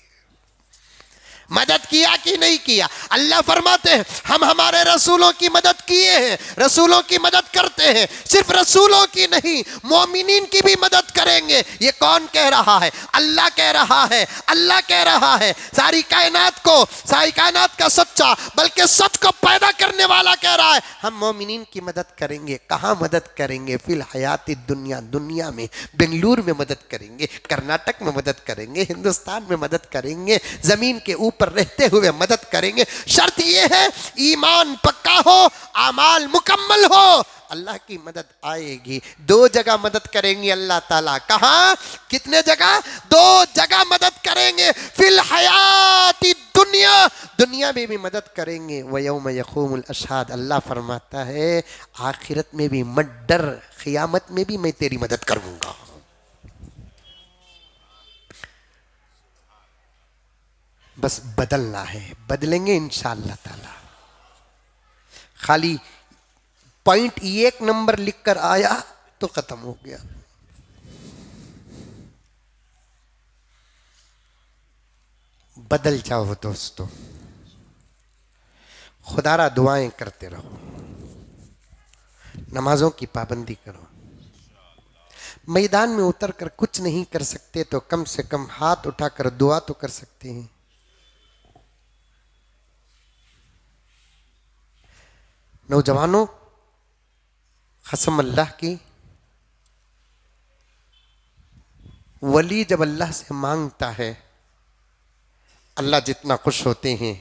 Speaker 1: मदद किया कि नहीं किया? अल्लाह फरमाते हैं हम हमारे रसूलों की मदद किए हैं, रसूलों की मदद करते हैं। सिर्फ रसूलों की नहीं, मोमिनीन की भी मदद करेंगे। ये कौन कह रहा है? अल्लाह कह रहा है, अल्लाह कह रहा है। सारी कायनात को, सारी कायनात का सच्चा बल्कि सच को पैदा करने वाला कह रहा है हम मोमिनीन की मदद करेंगे। कहाँ मदद करेंगे? फिल हयाती दुनिया, दुनिया में। बेंगलुरु में मदद करेंगे, कर्नाटक में मदद करेंगे, हिंदुस्तान में मदद करेंगे, जमीन के ऊपर पर रहते हुए मदद करेंगे। शर्त यह है ईमान पक्का हो, अमाल मुकम्मल हो, अल्लाह की मदद आएगी। 2 जगह मदद करेंगे अल्लाह ताला। कहां? कितने जगह? 2 जगह मदद करेंगे। फिल हयाती दुनिया, दुनिया में भी मदद करेंगे। व यौम यक़ूमुल अशहाद, अल्लाह फरमाता है आखिरत में भी मत डर, क़यामत में भी मैं तेरी मदद करूंगा। बस बदलना है, बदलेंगे इंशाअल्लाह ताला। खाली पॉइंट 1 नंबर लिखकर आया तो खत्म हो गया। बदल जाओ दोस्तों, खुदारा दुआएं करते रहो, नमाजों की पाबंदी करो। मैदान में उतर कर कुछ नहीं कर सकते तो कम से कम हाथ उठाकर दुआ तो कर सकते हैं। नौजवानों, कसम अल्लाह की, वली जब अल्लाह से मांगता है अल्लाह जितना खुश होते हैं।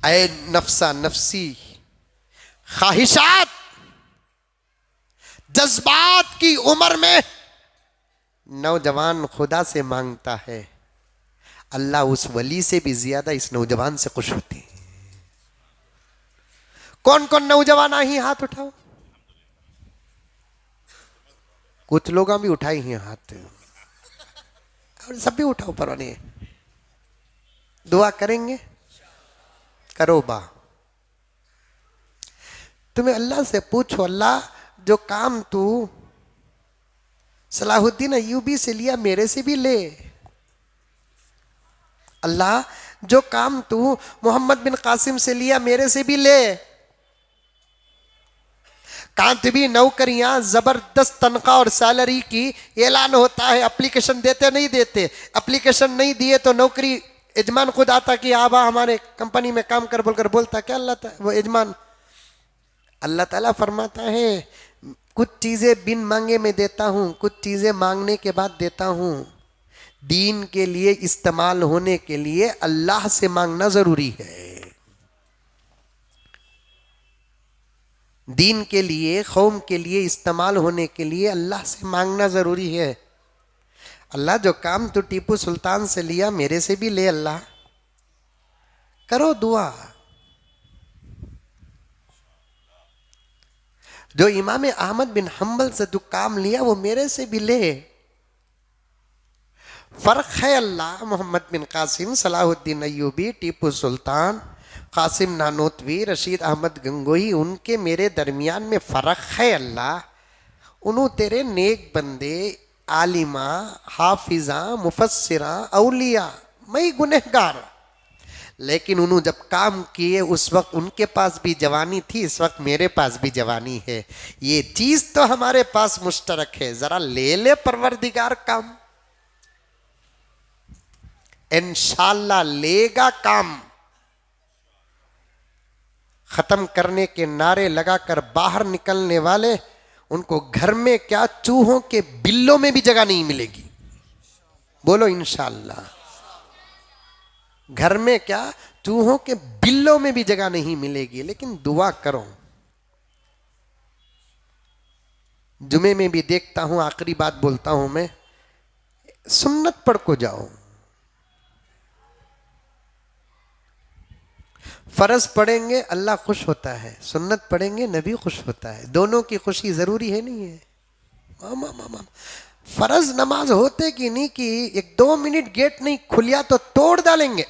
Speaker 1: ऐ नफ्सा नफ्सी, ख्वाहिशात जज्बात की उम्र में नौजवान खुदा से मांगता है, अल्लाह उस वली से भी ज्यादा इस नौजवान से खुश होते हैं। कौन कौन नौजवान आई हाथ उठाओ। कुछ लोग भी उठाए हैं हाथ, और सब भी उठाओ, पर दुआ करेंगे। करो बा, तुम्हें अल्लाह से पूछो, अल्लाह जो काम तू सलाहुद्दीन अय्यूबी से लिया, मेरे से भी ले। अल्लाह जो काम तू मोहम्मद बिन कासिम से लिया, मेरे से भी ले। कांतबी नौकरियां जबरदस्त तनख्वाह और सैलरी की ऐलान होता है, एप्लीकेशन देते नहीं देते, एप्लीकेशन नहीं दिए तो नौकरी, यजमान खुद आता कि आबा हमारे कंपनी में काम कर बोलकर बोलता क्या अल्लाह, वो यजमान। अल्लाह ताला फरमाता है कुछ चीजें बिन मांगे में देता हूं, कुछ चीजें मांगने के बाद देता हूं। दीन के लिए इस्तेमाल होने के लिए अल्लाह से मांगना जरूरी है। दीन के लिए, कौम के लिए इस्तेमाल होने के लिए अल्लाह से मांगना जरूरी है। अल्लाह जो काम तो टीपू सुल्तान से लिया, मेरे से भी ले। अल्लाह करो दुआ। जो इमाम अहमद बिन हम्बल से तू काम लिया, वो मेरे से भी ले। फर्क है अल्लाह, मोहम्मद बिन कासिम, सलाहुद्दीन अय्यूबी, टीपू सुल्तान, कासिम नानोतवी, रशीद अहमद गंगोही, उनके मेरे दरमियान में फ़र्क है अल्लाह। उन्होंने तेरे नेक बंदे, आलिमा, हाफिज़ा, मुफस्सिरा, औलिया, मैं गुनहगार। लेकिन उन्होंने जब काम किए उस वक्त उनके पास भी जवानी थी, इस वक्त मेरे पास भी जवानी है। ये चीज़ तो हमारे पास मुश्तरक है, ज़रा ले ले परवरदिगार काम। इंशाअल्लाह लेगा काम। खत्म करने के नारे लगाकर बाहर निकलने वाले, उनको घर में क्या चूहों के बिल्लों में भी जगह नहीं मिलेगी। बोलो इंशाअल्लाह। घर में क्या चूहों के बिल्लों में भी जगह नहीं मिलेगी। लेकिन दुआ करो। जुमे में भी देखता हूं, आखिरी बात बोलता हूं मैं, सुन्नत पढ़ को जाओ। फर्ज पढ़ेंगे अल्लाह खुश होता है, सुन्नत पढ़ेंगे नबी खुश होता है। दोनों की खुशी जरूरी है नहीं है। फर्ज नमाज होते कि नहीं कि 1-2 मिनट गेट नहीं खुलिया तो तोड़ डालेंगे।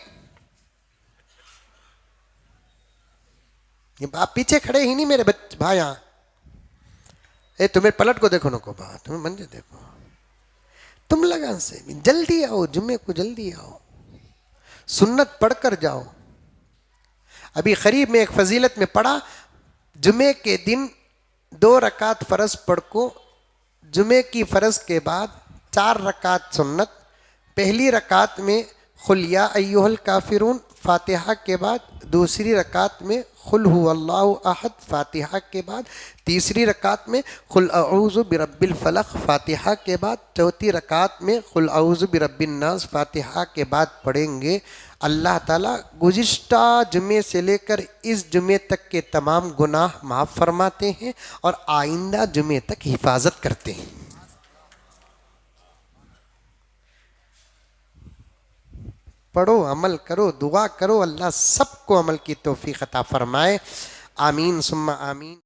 Speaker 1: ये आप पीछे खड़े ही नहीं मेरे बच्चे भाई, यहां ए तुम्हें पलट को देखो नको बा, तुम्हें मंजे देखो। तुम लगन से जल्दी आओ, जुम्मे को जल्दी आओ, सुन्नत पढ़कर जाओ। अभी करीब में एक फजीलत में पढ़ा, जुमे के दिन 2 रकात फर्ज पढ़ को, जुमे की फर्ज के बाद 4 रकात सुन्नत। पहली रकात में खुल या अय्युहल काफिरून फातिहा के बाद, दूसरी रकात में खुल हुवल्लाहु अहद फातिहा के बाद, तीसरी रकात में खुल अऊज़ु बिरब्बिल फलक फातिहा के बाद, चौथी रकात में खुल अऊज़ु बिरब्बिन नास फातिहा के बाद पढ़ेंगे। अल्लाह ताला गुज़िश्ता जुमे से लेकर इस जुमे तक के तमाम गुनाह माफ़ फरमाते हैं और आइंदा जुमे तक हिफाजत करते हैं। पढ़ो, अमल करो, दुआ करो, अल्लाह सबको अमल की तौफीक अता फरमाए। आमीन सुम्मा आमीन।